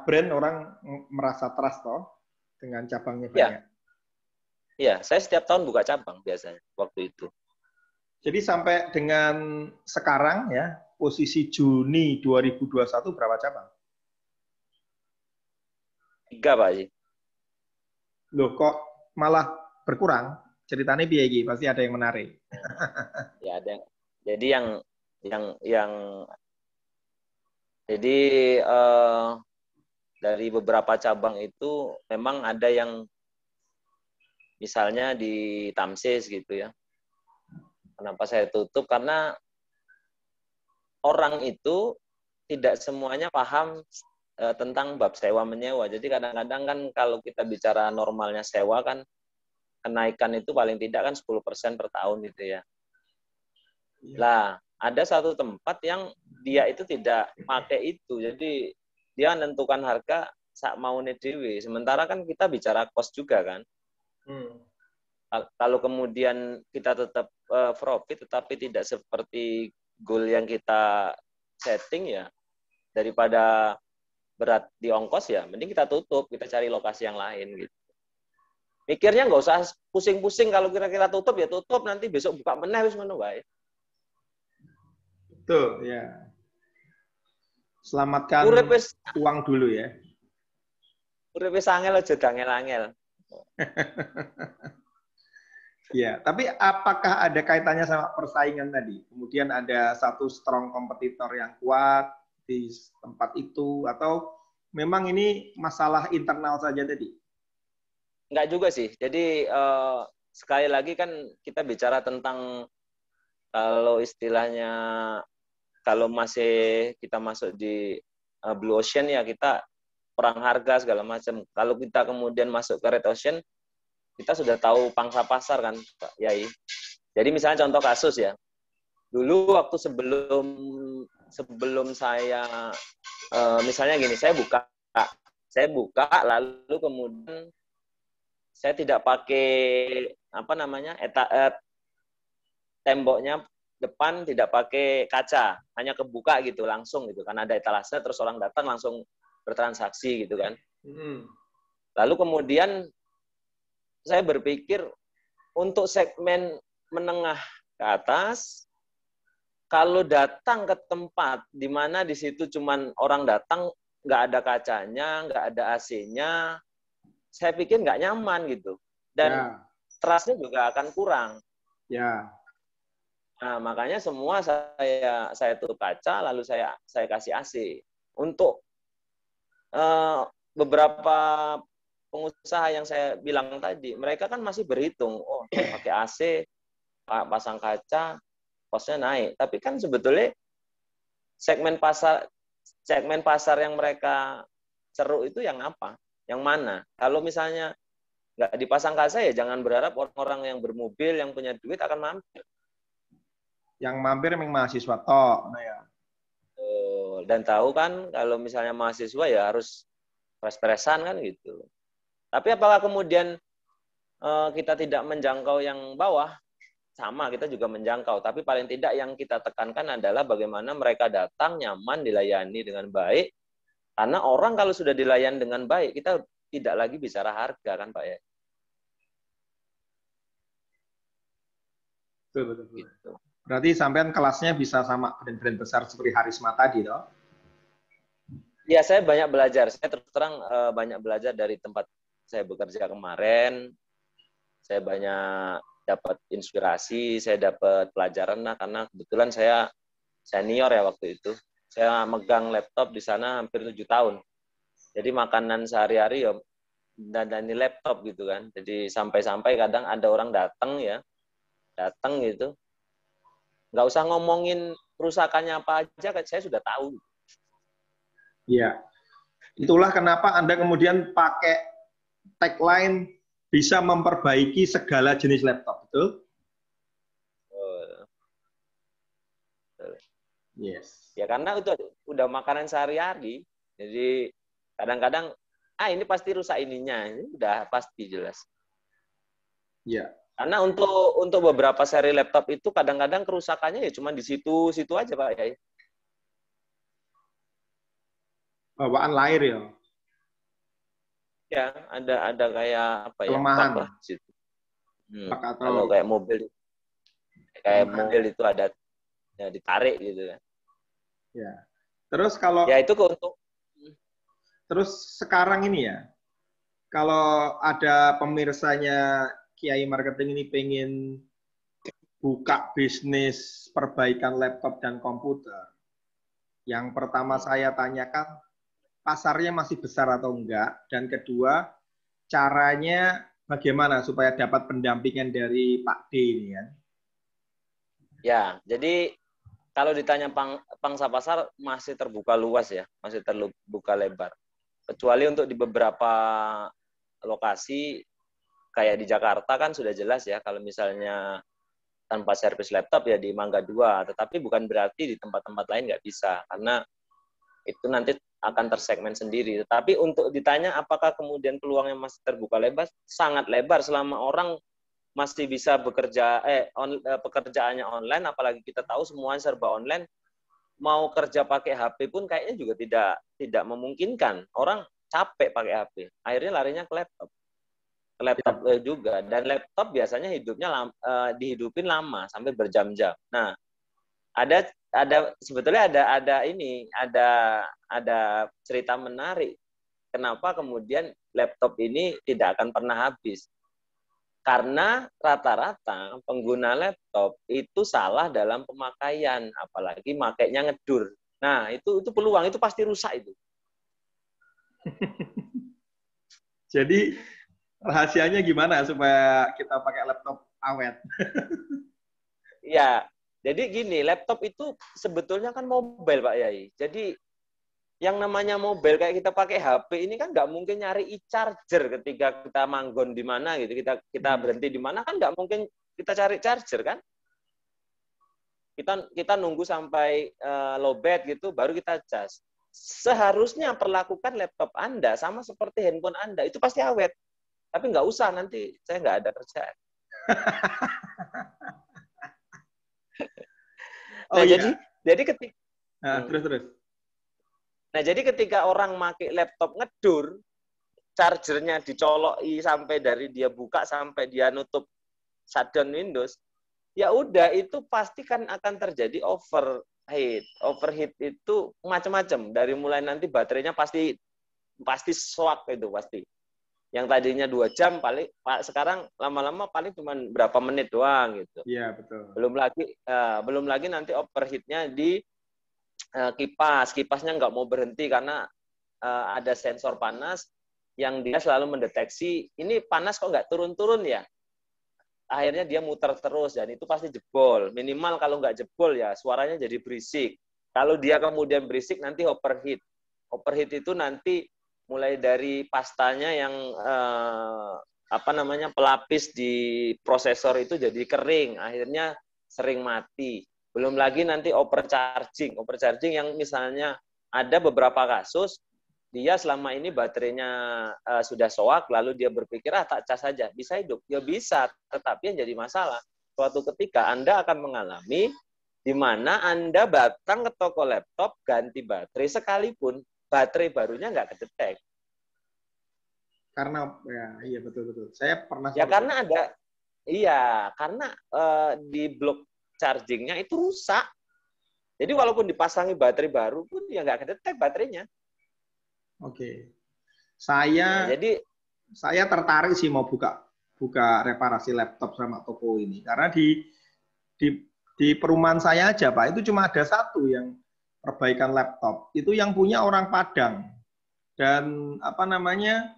brand orang merasa trust toh dengan cabangnya banyak. Iya, saya setiap tahun buka cabang biasanya waktu itu. Jadi sampai dengan sekarang ya, posisi Juni 2021 berapa cabang? 3 Pak Haji. Loh kok malah berkurang? Ceritanya piye iki? Pasti ada yang menarik. Ya ada. Jadi jadi dari beberapa cabang itu memang ada yang misalnya di Tamsis gitu ya. Kenapa saya tutup? Karena orang itu tidak semuanya paham tentang bab sewa menyewa. Jadi kadang-kadang kan kalau kita bicara normalnya sewa kan kenaikan itu paling tidak kan 10% per tahun gitu ya. Lah, ada satu tempat yang dia itu tidak pakai itu. Jadi dia menentukan harga sak maune dhewe. Sementara kan kita bicara cost juga kan. Kalau kemudian kita tetap profit tetapi tidak seperti goal yang kita setting ya, daripada berat di ongkos ya mending kita tutup, kita cari lokasi yang lain gitu. Mikirnya nggak usah pusing-pusing, kalau kira-kira tutup ya tutup, nanti besok buka meneh wis ngono wae. Betul, ya. Selamatkan uang dulu ya. Urip wis angel aja dangel-angel. Ya, tapi apakah ada kaitannya sama persaingan tadi? Kemudian ada satu strong kompetitor yang kuat di tempat itu, atau memang ini masalah internal saja tadi? Enggak juga sih. Jadi sekali lagi kan kita bicara tentang kalau istilahnya kalau masih kita masuk di blue ocean ya kita perang harga segala macam. Kalau kita kemudian masuk ke red ocean, kita sudah tahu pangsa pasar kan, Pak Yai. Jadi misalnya contoh kasus ya, dulu waktu sebelum saya misalnya gini, saya buka lalu kemudian saya tidak pakai apa namanya temboknya depan tidak pakai kaca, hanya kebuka gitu langsung gitu, karena ada etalase terus orang datang langsung bertransaksi gitu kan. Lalu kemudian saya berpikir untuk segmen menengah ke atas, kalau datang ke tempat di mana di situ cuman orang datang, nggak ada kacanya, nggak ada AC-nya, saya pikir nggak nyaman gitu. Dan trust-nya juga akan kurang. Ya. Nah, makanya semua saya tutup kaca, lalu saya kasih AC. Untuk beberapa pengusaha yang saya bilang tadi, mereka kan masih berhitung, oh pakai AC, pasang kaca, kosnya naik. Tapi kan sebetulnya segmen pasar yang mereka ceruk itu yang apa? Yang mana? Kalau misalnya nggak dipasang kaca ya jangan berharap orang-orang yang bermobil, yang punya duit akan mampir. Yang mampir memang mahasiswa tok, nah ya. Dan tahu kan kalau misalnya mahasiswa ya harus pres-presan kan gitu. Tapi apakah kemudian kita tidak menjangkau yang bawah? sama, kita juga menjangkau. Tapi paling tidak yang kita tekankan adalah bagaimana mereka datang nyaman, dilayani dengan baik. Karena orang kalau sudah dilayani dengan baik, kita tidak lagi bicara harga kan Pak ya. Betul, betul, betul. Gitu. Berarti sampean kelasnya bisa sama brand-brand besar seperti Harisma tadi, toh? Ya, saya banyak belajar. Saya terus terang banyak belajar dari tempat saya bekerja kemarin. Saya banyak dapat inspirasi, saya dapat pelajaran karena kebetulan saya senior ya waktu itu. Saya megang laptop di sana hampir 7 tahun. Jadi makanan sehari-hari ya dandani laptop gitu kan. Jadi sampai-sampai kadang ada orang datang gitu. Nggak usah ngomongin kerusakannya apa aja, saya sudah tahu. Iya. Itulah kenapa Anda kemudian pakai tagline bisa memperbaiki segala jenis laptop, betul? Yes. Ya karena itu udah makanan sehari-hari. Jadi kadang-kadang ini pasti rusak ininya. Ini udah pasti jelas. Iya. Karena untuk beberapa seri laptop itu kadang-kadang kerusakannya ya cuma di situ aja Pak ya. Bawaan lahir ya. Ya, ada kayak apa ya? Kelemahan lah di situ. Atau kalau kayak mobil itu ada ya, ditarik gitu kan. Ya. Terus kalau ya itu untuk terus sekarang ini ya. Kalau ada pemirsanya Kiai Marketing ini pengen buka bisnis perbaikan laptop dan komputer. Yang pertama saya tanyakan, pasarnya masih besar atau enggak? Dan kedua, caranya bagaimana supaya dapat pendampingan dari Pak D ini kan? Ya, jadi kalau ditanya pangsa pasar masih terbuka luas ya, masih terbuka lebar. Kecuali untuk di beberapa lokasi kayak di Jakarta kan sudah jelas ya, kalau misalnya tanpa servis laptop ya di Mangga 2, tetapi bukan berarti di tempat-tempat lain nggak bisa, karena itu nanti akan tersegmen sendiri. Tetapi untuk ditanya apakah kemudian peluangnya masih terbuka lebar, sangat lebar selama orang masih bisa bekerja, pekerjaannya online, apalagi kita tahu semuanya serba online, mau kerja pakai HP pun kayaknya juga tidak memungkinkan. Orang capek pakai HP, akhirnya larinya ke laptop. Juga, dan laptop biasanya hidupnya dihidupin lama sampai berjam-jam. Nah, sebetulnya ada cerita menarik kenapa kemudian laptop ini tidak akan pernah habis. Karena rata-rata pengguna laptop itu salah dalam pemakaian, apalagi makainya ngedur. Nah, itu peluang, itu pasti rusak itu. Jadi rahasianya gimana supaya kita pakai laptop awet? Ya, jadi gini, laptop itu sebetulnya kan mobile Pak Yai. Jadi yang namanya mobile kayak kita pakai HP ini kan nggak mungkin nyari e-charger ketika kita manggon di mana gitu, kita berhenti di mana kan nggak mungkin kita cari charger kan? Kita nunggu sampai lowbat gitu, baru kita cas. Seharusnya perlakukan laptop Anda sama seperti handphone Anda, itu pasti awet. Tapi nggak usah, nanti saya nggak ada kerjaan. Nah, jadi ketika terus. Nah, jadi ketika orang pakai laptop ngedur, chargernya dicoloki sampai dari dia buka sampai dia nutup shutdown Windows, ya udah itu pasti kan akan terjadi overheat. Overheat itu macam-macam. Dari mulai nanti baterainya pasti shock itu pasti. Yang tadinya 2 jam paling sekarang lama-lama paling cuma berapa menit doang gitu. Iya, betul. Belum lagi nanti overheat-nya di kipasnya nggak mau berhenti karena ada sensor panas yang dia selalu mendeteksi ini panas kok nggak turun-turun ya. Akhirnya dia muter terus dan itu pasti jebol. Minimal kalau nggak jebol ya suaranya jadi berisik. Kalau dia kemudian berisik nanti overheat. Overheat itu nanti mulai dari pastanya yang pelapis di prosesor itu jadi kering, akhirnya sering mati. Belum lagi nanti overcharging yang misalnya ada beberapa kasus dia selama ini baterainya sudah soak, lalu dia berpikir tak cas saja bisa hidup, ya bisa, tetapi yang jadi masalah suatu ketika Anda akan mengalami di mana Anda datang ke toko laptop ganti baterai sekalipun baterai barunya nggak kedetek. Karena ya iya betul. Saya pernah Ya seperti karena ada karena di blok chargingnya itu rusak. Jadi walaupun dipasangi baterai baru pun ya nggak kedetek baterainya. Oke. Nah, jadi Saya tertarik sih mau buka reparasi laptop sama toko ini karena di perumahan saya aja Pak itu cuma ada satu yang perbaikan laptop itu yang punya orang Padang dan apa namanya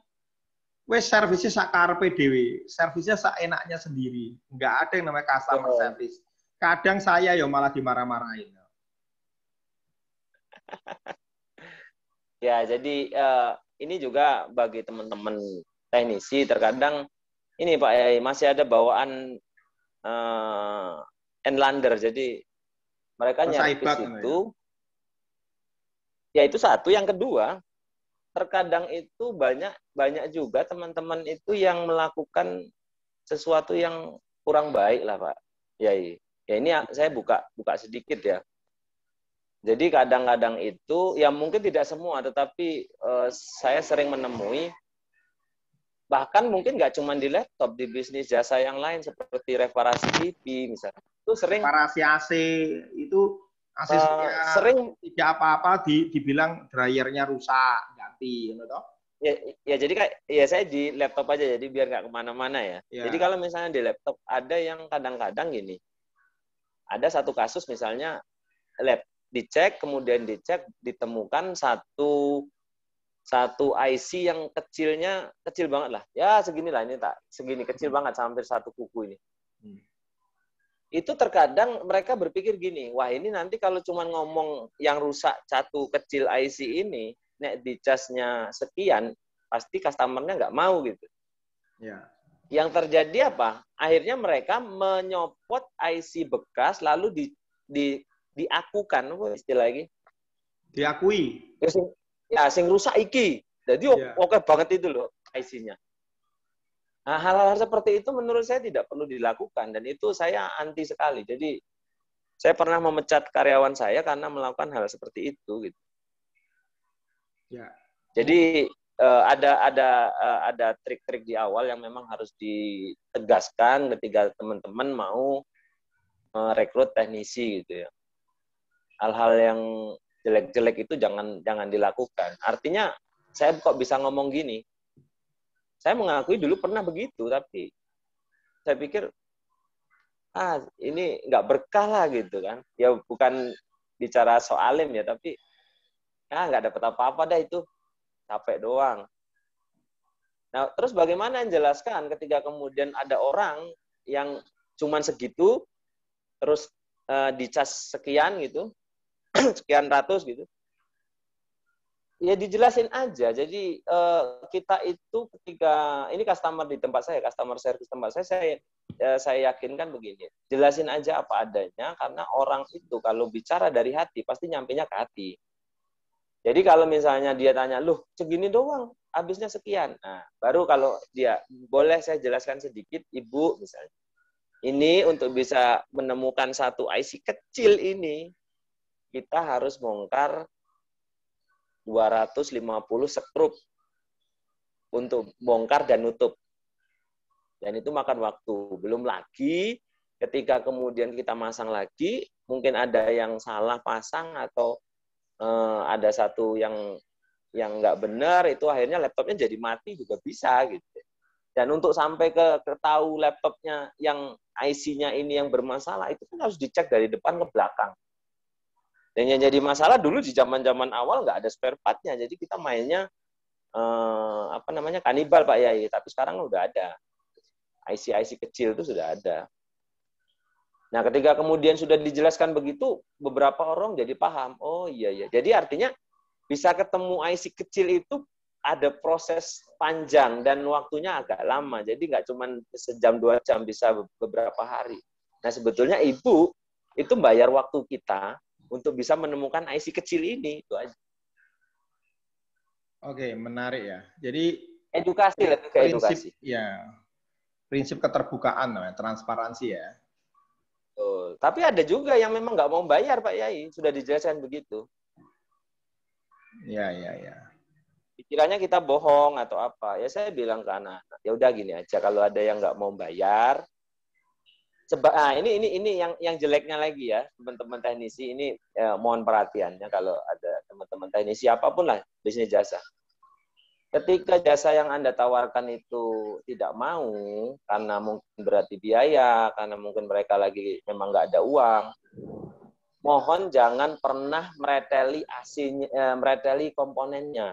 wes servisnya sakarepe dhewe, servisnya seenaknya sendiri, nggak ada yang namanya customer service. Kadang saya ya malah dimarah-marahin. ya jadi ini juga bagi teman-teman teknisi terkadang ini Pak Yai masih ada bawaan Enlander. Jadi mereka nyervis itu ya itu satu, yang kedua terkadang itu banyak juga teman-teman itu yang melakukan sesuatu yang kurang baik lah Pak Yai. Ya ini saya buka sedikit ya. Jadi kadang-kadang itu, ya mungkin tidak semua, tetapi saya sering menemui, bahkan mungkin nggak cuma di laptop, di bisnis jasa yang lain seperti reparasi TV misalnya. Itu sering reparasi AC itu AC-nya sering tidak apa-apa dibilang dryernya rusak, ganti, gitu toh. Ya jadi kayak ya saya di laptop aja jadi biar nggak kemana-mana ya. Jadi kalau misalnya di laptop ada yang kadang-kadang gini, ada satu kasus misalnya dicek kemudian ditemukan satu IC yang kecil banget lah, ya seginilah ini segini kecil banget hampir satu kuku ini. Itu terkadang mereka berpikir gini, wah ini nanti kalau cuma ngomong yang rusak satu kecil IC ini, nek dicasnya sekian, pasti customer-nya nggak mau gitu. Ya. Yang terjadi apa? Akhirnya mereka menyopot IC bekas lalu diakukan, apa istilah lagi? Diakui. Ya, sing rusak iki. Jadi oke banget itu loh IC-nya. Nah, hal-hal seperti itu menurut saya tidak perlu dilakukan dan itu saya anti sekali. Jadi saya pernah memecat karyawan saya karena melakukan hal seperti itu gitu. Ya. Jadi ada trik-trik di awal yang memang harus ditegaskan ketika teman-teman mau merekrut teknisi gitu ya. Hal-hal yang jelek-jelek itu jangan dilakukan. Artinya saya kok bisa ngomong gini. Saya mengakui dulu pernah begitu, tapi saya pikir ini nggak berkah lah gitu kan. Ya bukan bicara soalim ya, tapi nggak dapat apa-apa dah itu. Capek doang. Nah, terus bagaimana menjelaskan ketika kemudian ada orang yang cuman segitu, terus dicas sekian gitu, sekian ratus gitu. Ya dijelasin aja. Jadi kita itu ketika ini customer di tempat saya, customer service tempat saya yakinkan begini. Jelasin aja apa adanya karena orang itu kalau bicara dari hati pasti nyampainya ke hati. Jadi kalau misalnya dia tanya, "Loh, segini doang, habisnya sekian." Nah, baru kalau dia boleh saya jelaskan sedikit, Ibu misalnya. Ini untuk bisa menemukan satu IC kecil ini kita harus bongkar 250 skrup untuk bongkar dan nutup. Dan itu makan waktu. Belum lagi ketika kemudian kita masang lagi, mungkin ada yang salah pasang atau ada satu yang nggak benar, itu akhirnya laptopnya jadi mati juga bisa gitu. Dan untuk sampai ke tahu laptopnya yang IC-nya ini yang bermasalah, itu kan harus dicek dari depan ke belakang. Dan yang jadi masalah dulu di zaman-zaman awal nggak ada spare part-nya, jadi kita mainnya kanibal Pak Yai. Tapi sekarang udah ada IC kecil itu sudah ada. Nah, ketika kemudian sudah dijelaskan begitu, beberapa orang jadi paham. Oh iya. Jadi artinya bisa ketemu IC kecil itu ada proses panjang dan waktunya agak lama. Jadi nggak cuma sejam 2 jam, bisa beberapa hari. Nah, sebetulnya Ibu itu bayar waktu kita untuk bisa menemukan IC kecil ini, itu aja. Oke, menarik ya. Jadi edukasi, lebih ke edukasi. Ya, prinsip keterbukaan namanya, transparansi ya. Betul. Tapi ada juga yang memang nggak mau bayar Pak Yai, sudah dijelaskan begitu. Ya, ya, ya. Pikirannya kita bohong atau apa. Ya saya bilang ke anak-anak, ya udah gini aja, kalau ada yang nggak mau bayar, ini yang jeleknya lagi ya, teman-teman teknisi ini mohon perhatiannya kalau ada teman-teman teknisi apapun lah bisnis jasa. Ketika jasa yang Anda tawarkan itu tidak mau, karena mungkin berarti biaya, karena mungkin mereka lagi memang nggak ada uang, mohon jangan pernah mereteli komponennya.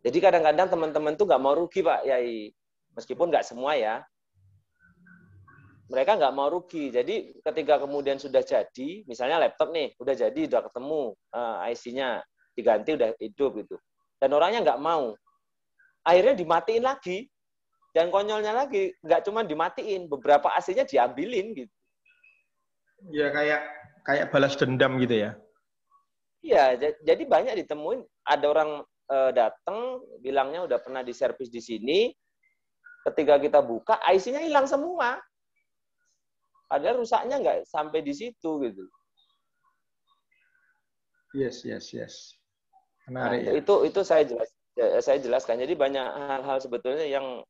Jadi kadang-kadang teman-teman tuh nggak mau rugi Pak Yai, meskipun nggak semua ya. Mereka nggak mau rugi. Jadi ketika kemudian sudah jadi, misalnya laptop nih, udah jadi, udah ketemu IC-nya, diganti, udah hidup gitu. Dan orangnya nggak mau. Akhirnya dimatiin lagi. Dan konyolnya lagi, nggak cuma dimatiin, beberapa AC-nya diambilin gitu. Ya kayak balas dendam gitu ya. Iya, jadi banyak ditemuin, ada orang datang, bilangnya udah pernah diservis di sini, ketika kita buka, IC-nya hilang semua. Padahal rusaknya nggak sampai di situ gitu. Yes. Nah, Menarik ya. itu saya jelaskan. Jadi banyak hal-hal sebetulnya yang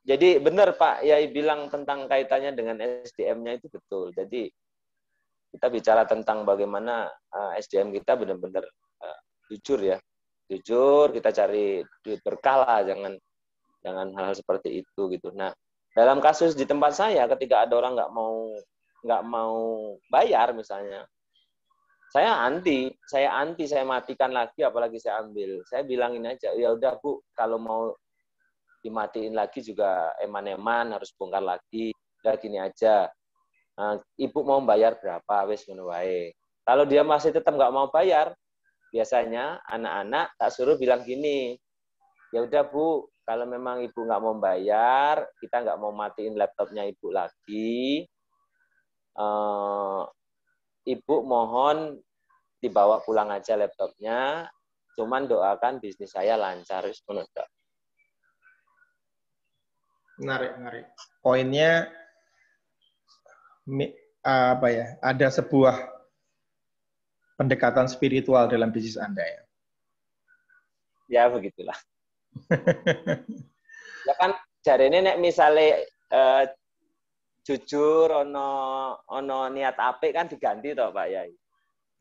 jadi benar Pak Yai bilang tentang kaitannya dengan SDM-nya itu betul. Jadi kita bicara tentang bagaimana SDM kita benar-benar jujur ya. Jujur, kita cari duit berkah lah, jangan hal-hal seperti itu gitu. Nah, dalam kasus di tempat saya ketika ada orang nggak mau bayar misalnya, saya matikan lagi, apalagi saya ambil. Saya bilangin aja, ya udah Bu, kalau mau dimatiin lagi juga eman-eman, harus bongkar lagi. Udah gini aja, Ibu mau bayar berapa? Wes ngono wae. Kalau dia masih tetap nggak mau bayar, biasanya anak-anak tak suruh bilang gini, ya udah Bu, kalau memang Ibu nggak mau bayar, kita nggak mau matiin laptopnya Ibu lagi, Ibu mohon dibawa pulang aja laptopnya, cuman doakan bisnis saya lancar. Menarik. Poinnya apa ya? Ada sebuah pendekatan spiritual dalam bisnis Anda ya. Ya begitulah. Ya kan jarene nek misale jujur ono niat apik kan diganti toh Pak Yai.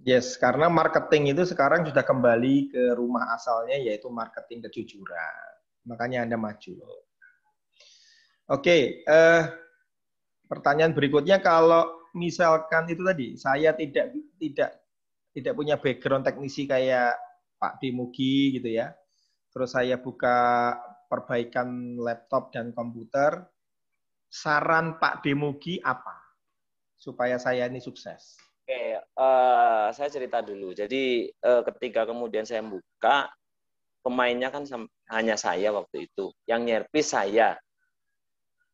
Yes, karena marketing itu sekarang sudah kembali ke rumah asalnya, yaitu marketing kejujuran. Makanya Anda maju. Oke, pertanyaan berikutnya, kalau misalkan itu tadi, saya tidak punya background teknisi kayak Pak Demugi gitu ya. Terus saya buka perbaikan laptop dan komputer. Saran Pak Demugi apa supaya saya ini sukses? Oke, saya cerita dulu. Jadi ketika kemudian saya buka, pemainnya kan hanya saya waktu itu. Yang nyervis saya,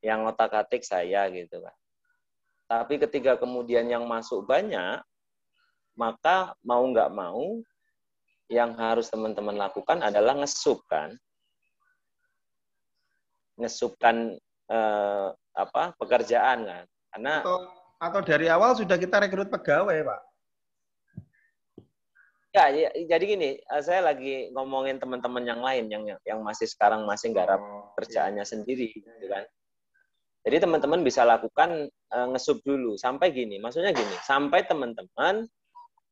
yang otak-atik saya gitu kan. Tapi ketika kemudian yang masuk banyak, maka mau nggak mau, yang harus teman-teman lakukan adalah ngesupkan pekerjaan kan. Karena atau dari awal sudah kita rekrut pegawai, Pak. Ya, jadi gini, saya lagi ngomongin teman-teman yang lain yang masih sekarang masih garap kerjaannya sendiri, gitu kan. Jadi teman-teman bisa lakukan ngesup dulu sampai gini. Maksudnya gini, sampai teman-teman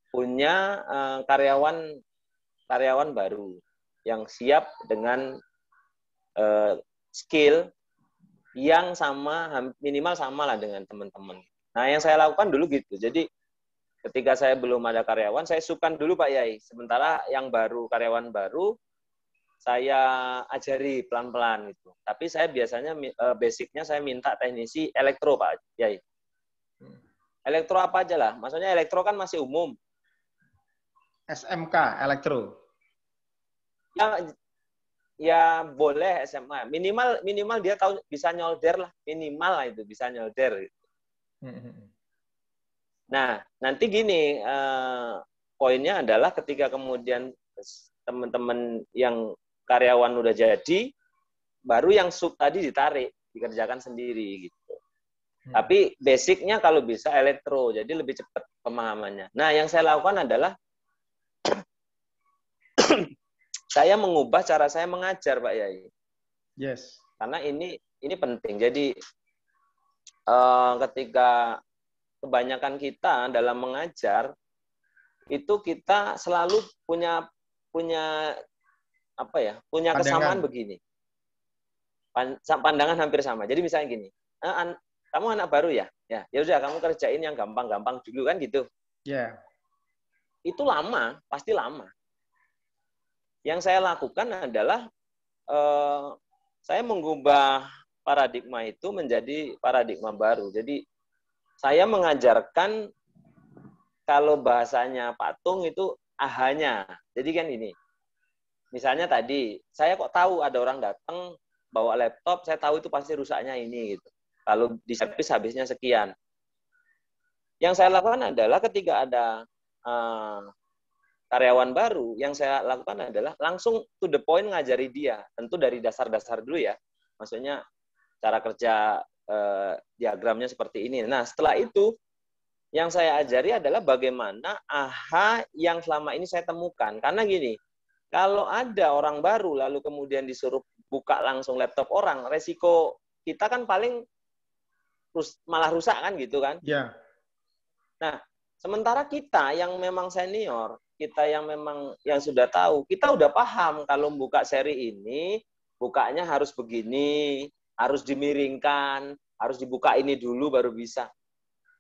punya karyawan baru yang siap dengan skill yang minimal sama lah dengan teman-teman. Nah, yang saya lakukan dulu gitu. Jadi ketika saya belum ada karyawan, saya subkan dulu Pak Yai. Sementara yang karyawan baru, saya ajari pelan-pelan gitu. Tapi saya biasanya basicnya saya minta teknisi elektro Pak Yai. Elektro apa aja lah. Maksudnya elektro kan masih umum. SMK elektro. Ya boleh SMA. Minimal dia tahu bisa nyolder lah. Minimal lah itu bisa nyolder. Gitu. Nah, nanti gini, poinnya adalah ketika kemudian teman-teman yang karyawan udah jadi, baru yang sub tadi dikerjakan sendiri gitu. Tapi basicnya kalau bisa elektro, jadi lebih cepat pemahamannya. Nah, yang saya lakukan adalah saya mengubah cara saya mengajar, Pak Yai. Yes. Karena ini penting. Jadi ketika kebanyakan kita dalam mengajar itu kita selalu punya apa ya? Punya kesamaan begini. Pandangan hampir sama. Jadi misalnya gini, kamu anak baru ya? Ya udah kamu kerjain yang gampang-gampang dulu kan gitu. Ya. Yeah. Itu lama, pasti lama. Yang saya lakukan adalah saya mengubah paradigma itu menjadi paradigma baru. Jadi saya mengajarkan kalau bahasanya Patung itu ahanya. Jadi kan ini. Misalnya tadi, saya kok tahu ada orang datang bawa laptop, saya tahu itu pasti rusaknya ini gitu. Kalau di servis habisnya sekian. Yang saya lakukan adalah ketika ada karyawan baru, yang saya lakukan adalah langsung to the point ngajari dia. Tentu dari dasar-dasar dulu ya. Maksudnya cara kerja diagramnya seperti ini. Nah, setelah itu yang saya ajari adalah bagaimana AHA yang selama ini saya temukan. Karena gini, kalau ada orang baru lalu kemudian disuruh buka langsung laptop orang, resiko kita kan paling malah rusak kan gitu kan. Ya. Nah, sementara kita yang memang senior, kita yang memang yang sudah tahu, kita udah paham kalau buka seri ini, bukanya harus begini, harus dimiringkan, harus dibuka ini dulu baru bisa.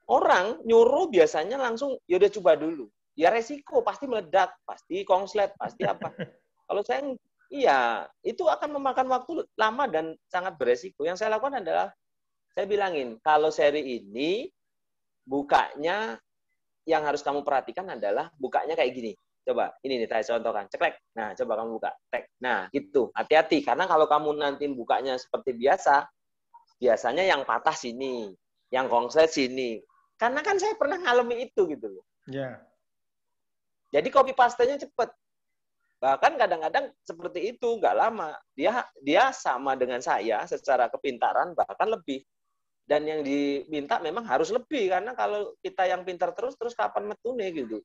Orang nyuruh biasanya langsung, ya udah coba dulu. Ya resiko, pasti meledak, pasti konslet, pasti apa. Kalau saya, iya, itu akan memakan waktu lama dan sangat beresiko. Yang saya lakukan adalah, saya bilangin, kalau seri ini, bukanya yang harus kamu perhatikan adalah bukanya kayak gini. Coba, ini nih saya contohkan. Ceklek. Nah, coba kamu buka. Tek. Nah, gitu. Hati-hati. Karena kalau kamu nanti bukanya seperti biasa, biasanya yang patah sini, yang konslet sini. Karena kan saya pernah ngalami itu gitu loh. Ya. Jadi copy paste-nya cepat. Bahkan kadang-kadang seperti itu, nggak lama. Dia sama dengan saya secara kepintaran, bahkan lebih. Dan yang diminta memang harus lebih, karena kalau kita yang pintar terus kapan metune gitu.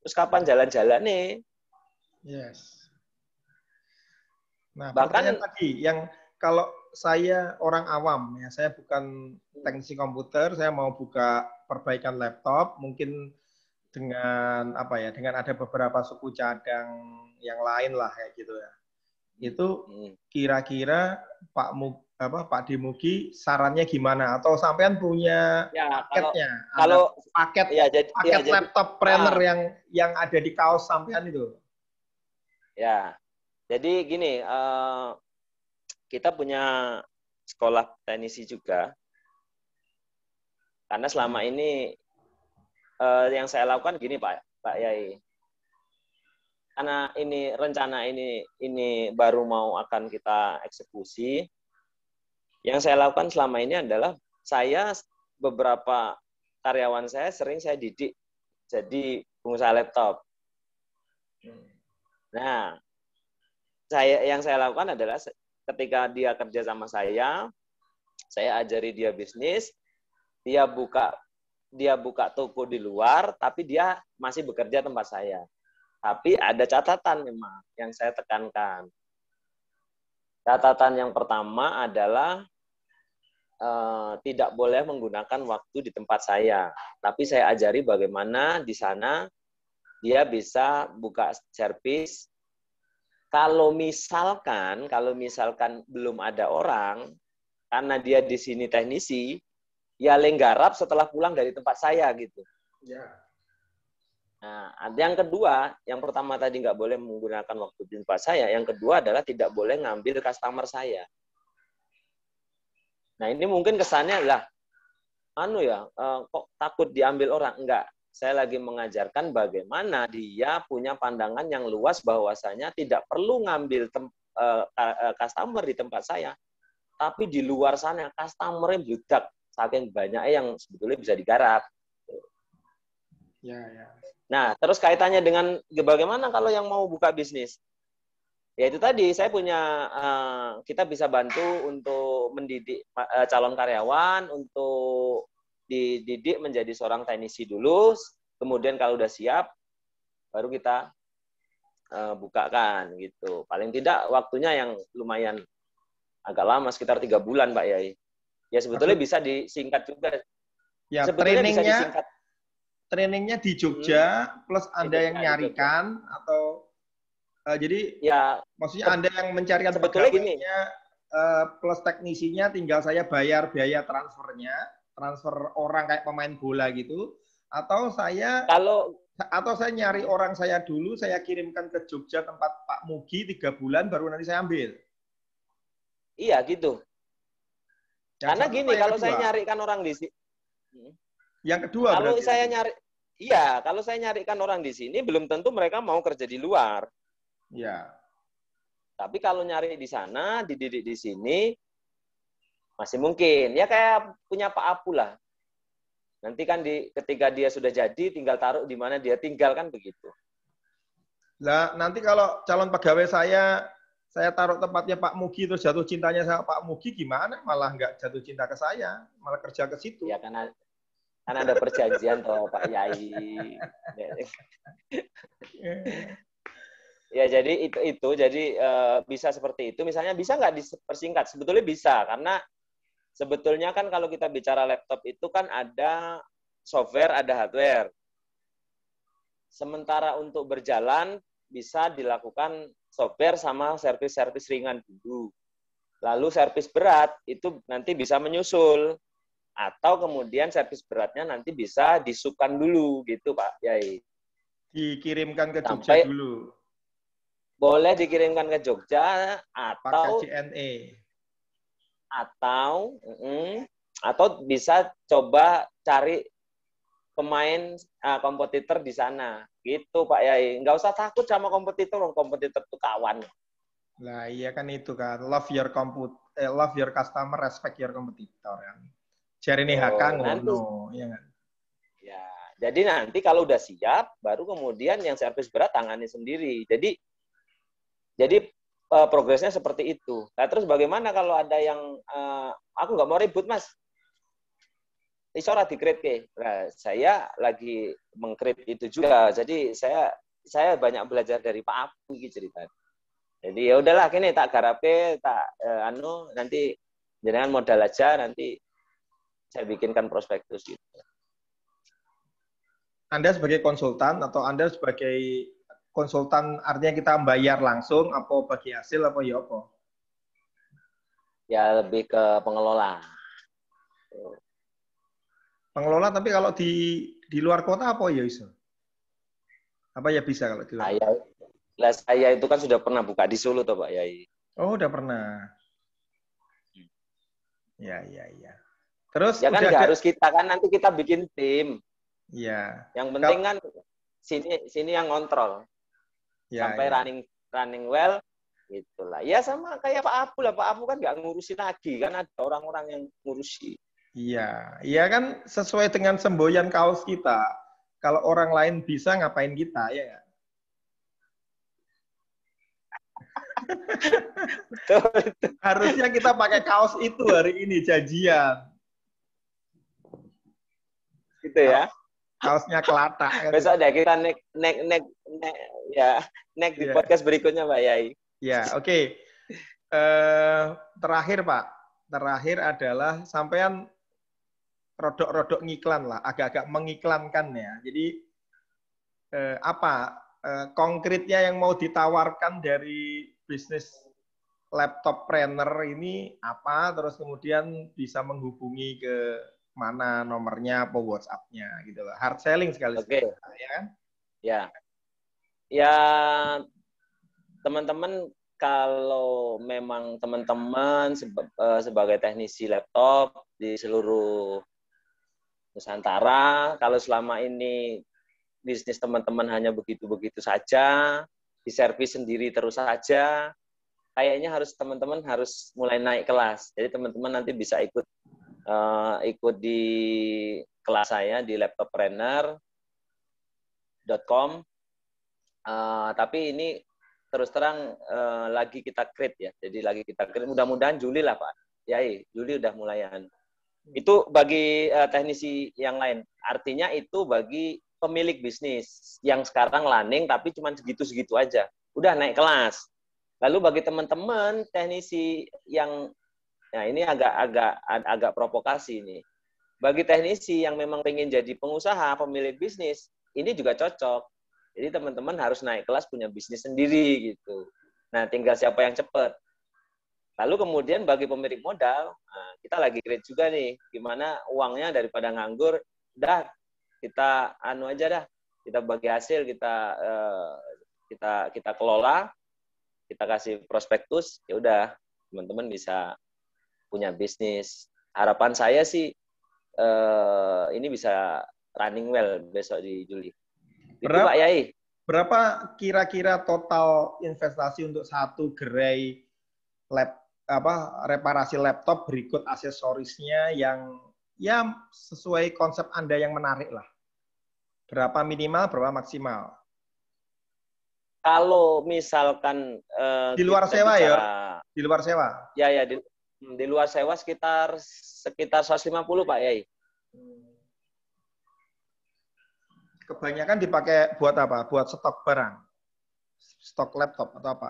Terus kapan jalan-jalan nih? Yes. Nah, bahkan pertanyaan tadi, yang kalau saya orang awam, ya saya bukan teknisi komputer, saya mau buka perbaikan laptop, mungkin dengan apa ya, dengan ada beberapa suku cadang yang lain lah ya gitu ya. Itu kira-kira Pak Demugi sarannya gimana? Atau sampean punya ya, paketnya? Kalau paket ya, paket laptop planner yang ada di kaos sampean itu? Ya, jadi gini, kita punya sekolah teknisi juga. Karena selama ini yang saya lakukan gini Pak Yai. Karena ini rencana ini baru mau akan kita eksekusi. Yang saya lakukan selama ini adalah beberapa karyawan saya sering saya didik jadi pengusaha laptop. Nah, yang saya lakukan adalah ketika dia kerja sama saya ajari dia bisnis, dia buka toko di luar, tapi dia masih bekerja tempat saya. Tapi ada catatan memang yang saya tekankan. Catatan yang pertama adalah tidak boleh menggunakan waktu di tempat saya. Tapi saya ajari bagaimana di sana dia bisa buka servis. Kalau misalkan belum ada orang, karena dia di sini teknisi, ya lenggarap setelah pulang dari tempat saya gitu. Ya. Nah, yang kedua, yang pertama tadi nggak boleh menggunakan waktu di tempat saya. Yang kedua adalah tidak boleh ngambil customer saya. Nah, ini mungkin kesannya lah, kok takut diambil orang? Enggak. Saya lagi mengajarkan bagaimana dia punya pandangan yang luas bahwasanya tidak perlu ngambil customer di tempat saya. Tapi di luar sana, customer-nya bludak. Saking banyaknya yang sebetulnya bisa digarap. Ya. Nah, terus kaitannya dengan bagaimana kalau yang mau buka bisnis? Ya itu tadi, saya punya, kita bisa bantu untuk mendidik calon karyawan, untuk dididik menjadi seorang teknisi dulu, kemudian kalau udah siap, baru kita bukakan gitu. Paling tidak waktunya yang lumayan agak lama, sekitar 3 bulan Pak Yai. Ya sebetulnya Maksud bisa disingkat juga. ya Sebetulnya bisa disingkat. trainingnya di Jogja plus Di Anda yang Jogja, di Jogja. nyarikan atau jadi Ya maksudnya Anda yang mencarikan sebetulnya gini, pegawainya plus teknisinya tinggal saya bayar biaya transfernya, transfer orang kayak pemain bola gitu, atau kalau saya nyari orang saya dulu, saya kirimkan ke Jogja tempat Pak Mugi 3 bulan baru nanti saya ambil. iya gitu. Yang Karena satu gini, yang kalau kedua? saya nyarikan orang di sini, Yang kedua kalau berarti saya nanti. kalau saya nyarikan orang di sini, belum tentu mereka mau kerja di luar. Ya. Tapi kalau nyari di sana, dididik di sini, masih mungkin. Ya kayak punya Pak Apu lah. Nanti kan ketika dia sudah jadi, tinggal taruh di mana dia tinggal, kan begitu. Nah, nanti kalau calon pegawai saya taruh tempatnya Pak Mugi terus jatuh cintanya sama Pak Mugi, gimana? Malah nggak jatuh cinta ke saya, malah kerja ke situ. Ya karena ada perjanjian toh Pak Yai. Ya jadi itu jadi bisa seperti itu. Misalnya bisa nggak dipersingkat? Sebetulnya bisa, karena sebetulnya kan kalau kita bicara laptop itu kan ada software, ada hardware. Sementara untuk berjalan bisa dilakukan software sama servis-servis ringan dulu. Lalu servis berat itu nanti bisa menyusul. Atau kemudian servis beratnya nanti bisa disubkan dulu gitu Pak Yai. Dikirimkan ke Jogja Sampai dulu. boleh dikirimkan ke Jogja Pakai JNE. Atau bisa coba cari pemain kompetitor di sana gitu Pak Yai. Nggak usah takut sama kompetitor itu kawan. Nah iya kan itu kan, love your customer, respect your competitor kan. Cari nih hak ngono, ya kan? Ya, jadi nanti kalau udah siap, baru kemudian yang servis berat tangani sendiri. Jadi progresnya seperti itu. Nah, terus bagaimana kalau ada yang aku nggak mau ribut mas, iso ora di-create. Nah, saya lagi meng-create itu juga. Jadi saya banyak belajar dari Pak Apu gitu cerita. Jadi ya udahlah, kini tak garape, nanti jangan modal aja, nanti saya bikinkan prospektus gitu. Anda sebagai konsultan atau Anda sebagai konsultan artinya kita bayar langsung apa bagi hasil apa ya apa? Ya lebih ke pengelola. Pengelola tapi kalau di luar kota apa ya iso? Apa ya bisa kalau di luar kota? Saya itu kan sudah pernah buka di Solo toh Pak Yai. Oh, udah pernah. Ya. Terus ya kan nggak harus kita kan, nanti kita bikin tim. Ya. Yang penting kan sini yang ngontrol. Ya, sampai running well gitulah. Ya sama kayak Pak Apu lah. Pak Apu kan nggak ngurusi lagi, kan ada orang-orang yang ngurusi. Iya kan sesuai dengan semboyan kaos kita. Kalau orang lain bisa, ngapain kita, ya? Harusnya kita pakai kaos itu hari ini janjian. Gitu ya. Kaosnya Kelata. Besok deh kita next di podcast berikutnya Pak Yai. Ya, oke. Terakhir Pak. Terakhir adalah sampean rodok-rodok ngiklan lah, agak-agak mengiklankan ya. Jadi apa konkretnya yang mau ditawarkan dari bisnis laptoppreneur ini apa? Terus kemudian bisa menghubungi ke mana nomornya apa WhatsApp-nya gitu loh. Hard selling sekali. Oke. Ya kan? Ya teman-teman, kalau memang teman-teman sebagai teknisi laptop di seluruh Nusantara, kalau selama ini bisnis teman-teman hanya begitu-begitu saja, diservis sendiri terus saja, kayaknya teman-teman harus mulai naik kelas. Jadi teman-teman nanti bisa ikut di kelas saya di laptoppreneur.com. Tapi ini terus terang lagi kita create ya. Jadi lagi kita create. Mudah-mudahan Juli lah Pak. Yai, Juli udah mulayan. Itu bagi teknisi yang lain. Artinya itu bagi pemilik bisnis yang sekarang running tapi cuma segitu-segitu aja. Udah naik kelas. Lalu bagi teman-teman teknisi yang nah ini agak provokasi nih. Bagi teknisi yang memang pengen jadi pengusaha, pemilik bisnis, ini juga cocok. Jadi teman-teman harus naik kelas punya bisnis sendiri gitu. Nah, tinggal siapa yang cepat. Lalu kemudian bagi pemilik modal, nah, kita lagi create juga nih, gimana uangnya daripada nganggur, udah kita anu aja dah, kita bagi hasil, kita kelola, kita kasih prospektus, ya udah teman-teman bisa punya bisnis. Harapan saya sih ini bisa running well besok di Juli. Itu Pak Yai. Berapa kira-kira total investasi untuk satu gerai reparasi laptop berikut aksesorisnya yang ya sesuai konsep Anda yang menarik lah. Berapa minimal, berapa maksimal? Kalau misalkan di luar sewa bicara, ya, di luar sewa. Ya di luar sewa sekitar 150 Pak Yai. Kebanyakan dipakai buat apa? Buat stok barang, stok laptop atau apa?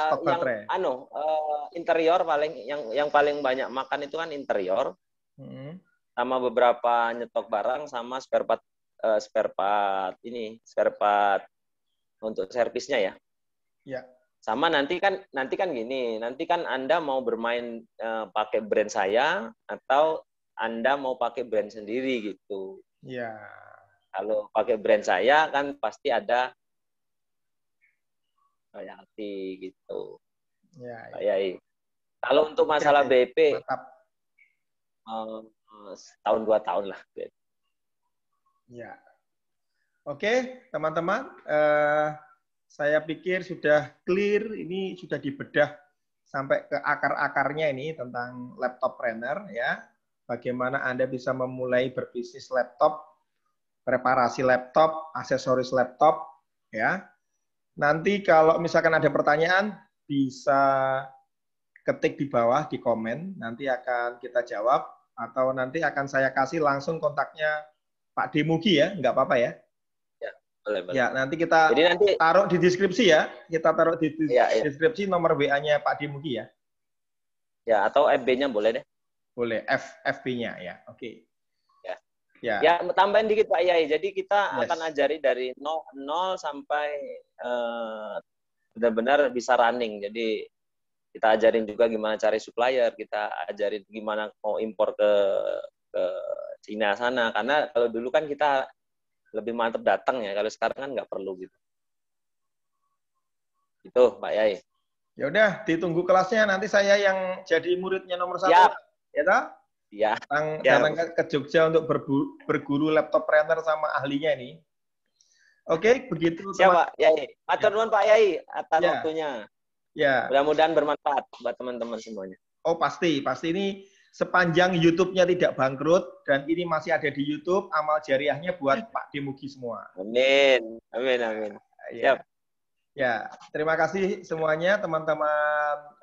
Stok baterai. Interior paling yang paling banyak makan itu kan interior, sama beberapa nyetok barang sama spare part untuk servisnya ya. Ya. Sama nanti kan gini, nanti kan Anda mau bermain pakai brand saya atau Anda mau pakai brand sendiri gitu. Ya. Kalau pakai brand saya kan pasti ada royalti gitu. Ya. Kalau untuk masalah BP, tahun 2 tahun lah. Ya. Oke, teman-teman. Saya pikir sudah clear, ini sudah dibedah sampai ke akar-akarnya ini tentang laptop planner ya. Bagaimana Anda bisa memulai berbisnis laptop, reparasi laptop, aksesoris laptop ya. Nanti kalau misalkan ada pertanyaan bisa ketik di bawah di komen, nanti akan kita jawab atau nanti akan saya kasih langsung kontaknya Pak Demugi ya, nggak apa-apa ya. Boleh. Ya, nanti kita taruh di deskripsi ya. Kita taruh di deskripsi nomor WA-nya Pak Demugi ya. Ya, atau FB-nya boleh deh. Boleh, FB-nya ya. Oke. Ya, tambahin dikit Pak Yai. Jadi kita akan ajari dari 0 sampai benar-benar bisa running. Jadi kita ajarin juga gimana cari supplier, kita ajarin gimana mau impor ke Cina sana. Karena kalau dulu kan kita lebih mantap datang ya, kalau sekarang kan nggak perlu gitu. Itu Pak Yai. Ya udah, ditunggu kelasnya, nanti saya yang jadi muridnya nomor 1. Ya toh? Ya. Datang ke Jogja untuk berguru laptop planner sama ahlinya ini. Oke, begitu. Siapa Pak Yai? Matur nuwun Pak Yai atas waktunya. Ya. Mudah-mudahan bermanfaat buat teman-teman semuanya. Oh pasti ini. Sepanjang YouTube-nya tidak bangkrut dan ini masih ada di YouTube, amal jariahnya buat Pak Demugi semua. Amin. Siap. Ya, terima kasih semuanya teman-teman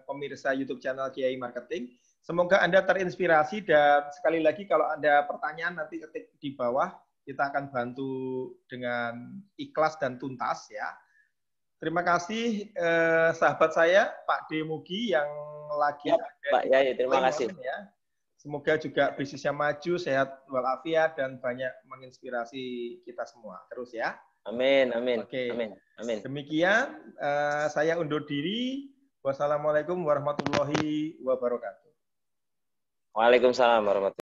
pemirsa YouTube channel Kiai Marketing. Semoga Anda terinspirasi dan sekali lagi kalau ada pertanyaan nanti ketik di bawah, kita akan bantu dengan ikhlas dan tuntas ya. Terima kasih sahabat saya Pak Demugi yang lagi Pak Yai, terima kasih. Ya. Semoga juga bisnisnya maju, sehat walafiat dan banyak menginspirasi kita semua. Terus ya. Amin. Oke. Amin. Demikian saya undur diri. Wassalamualaikum warahmatullahi wabarakatuh. Waalaikumsalam warahmatullahi wabarakatuh.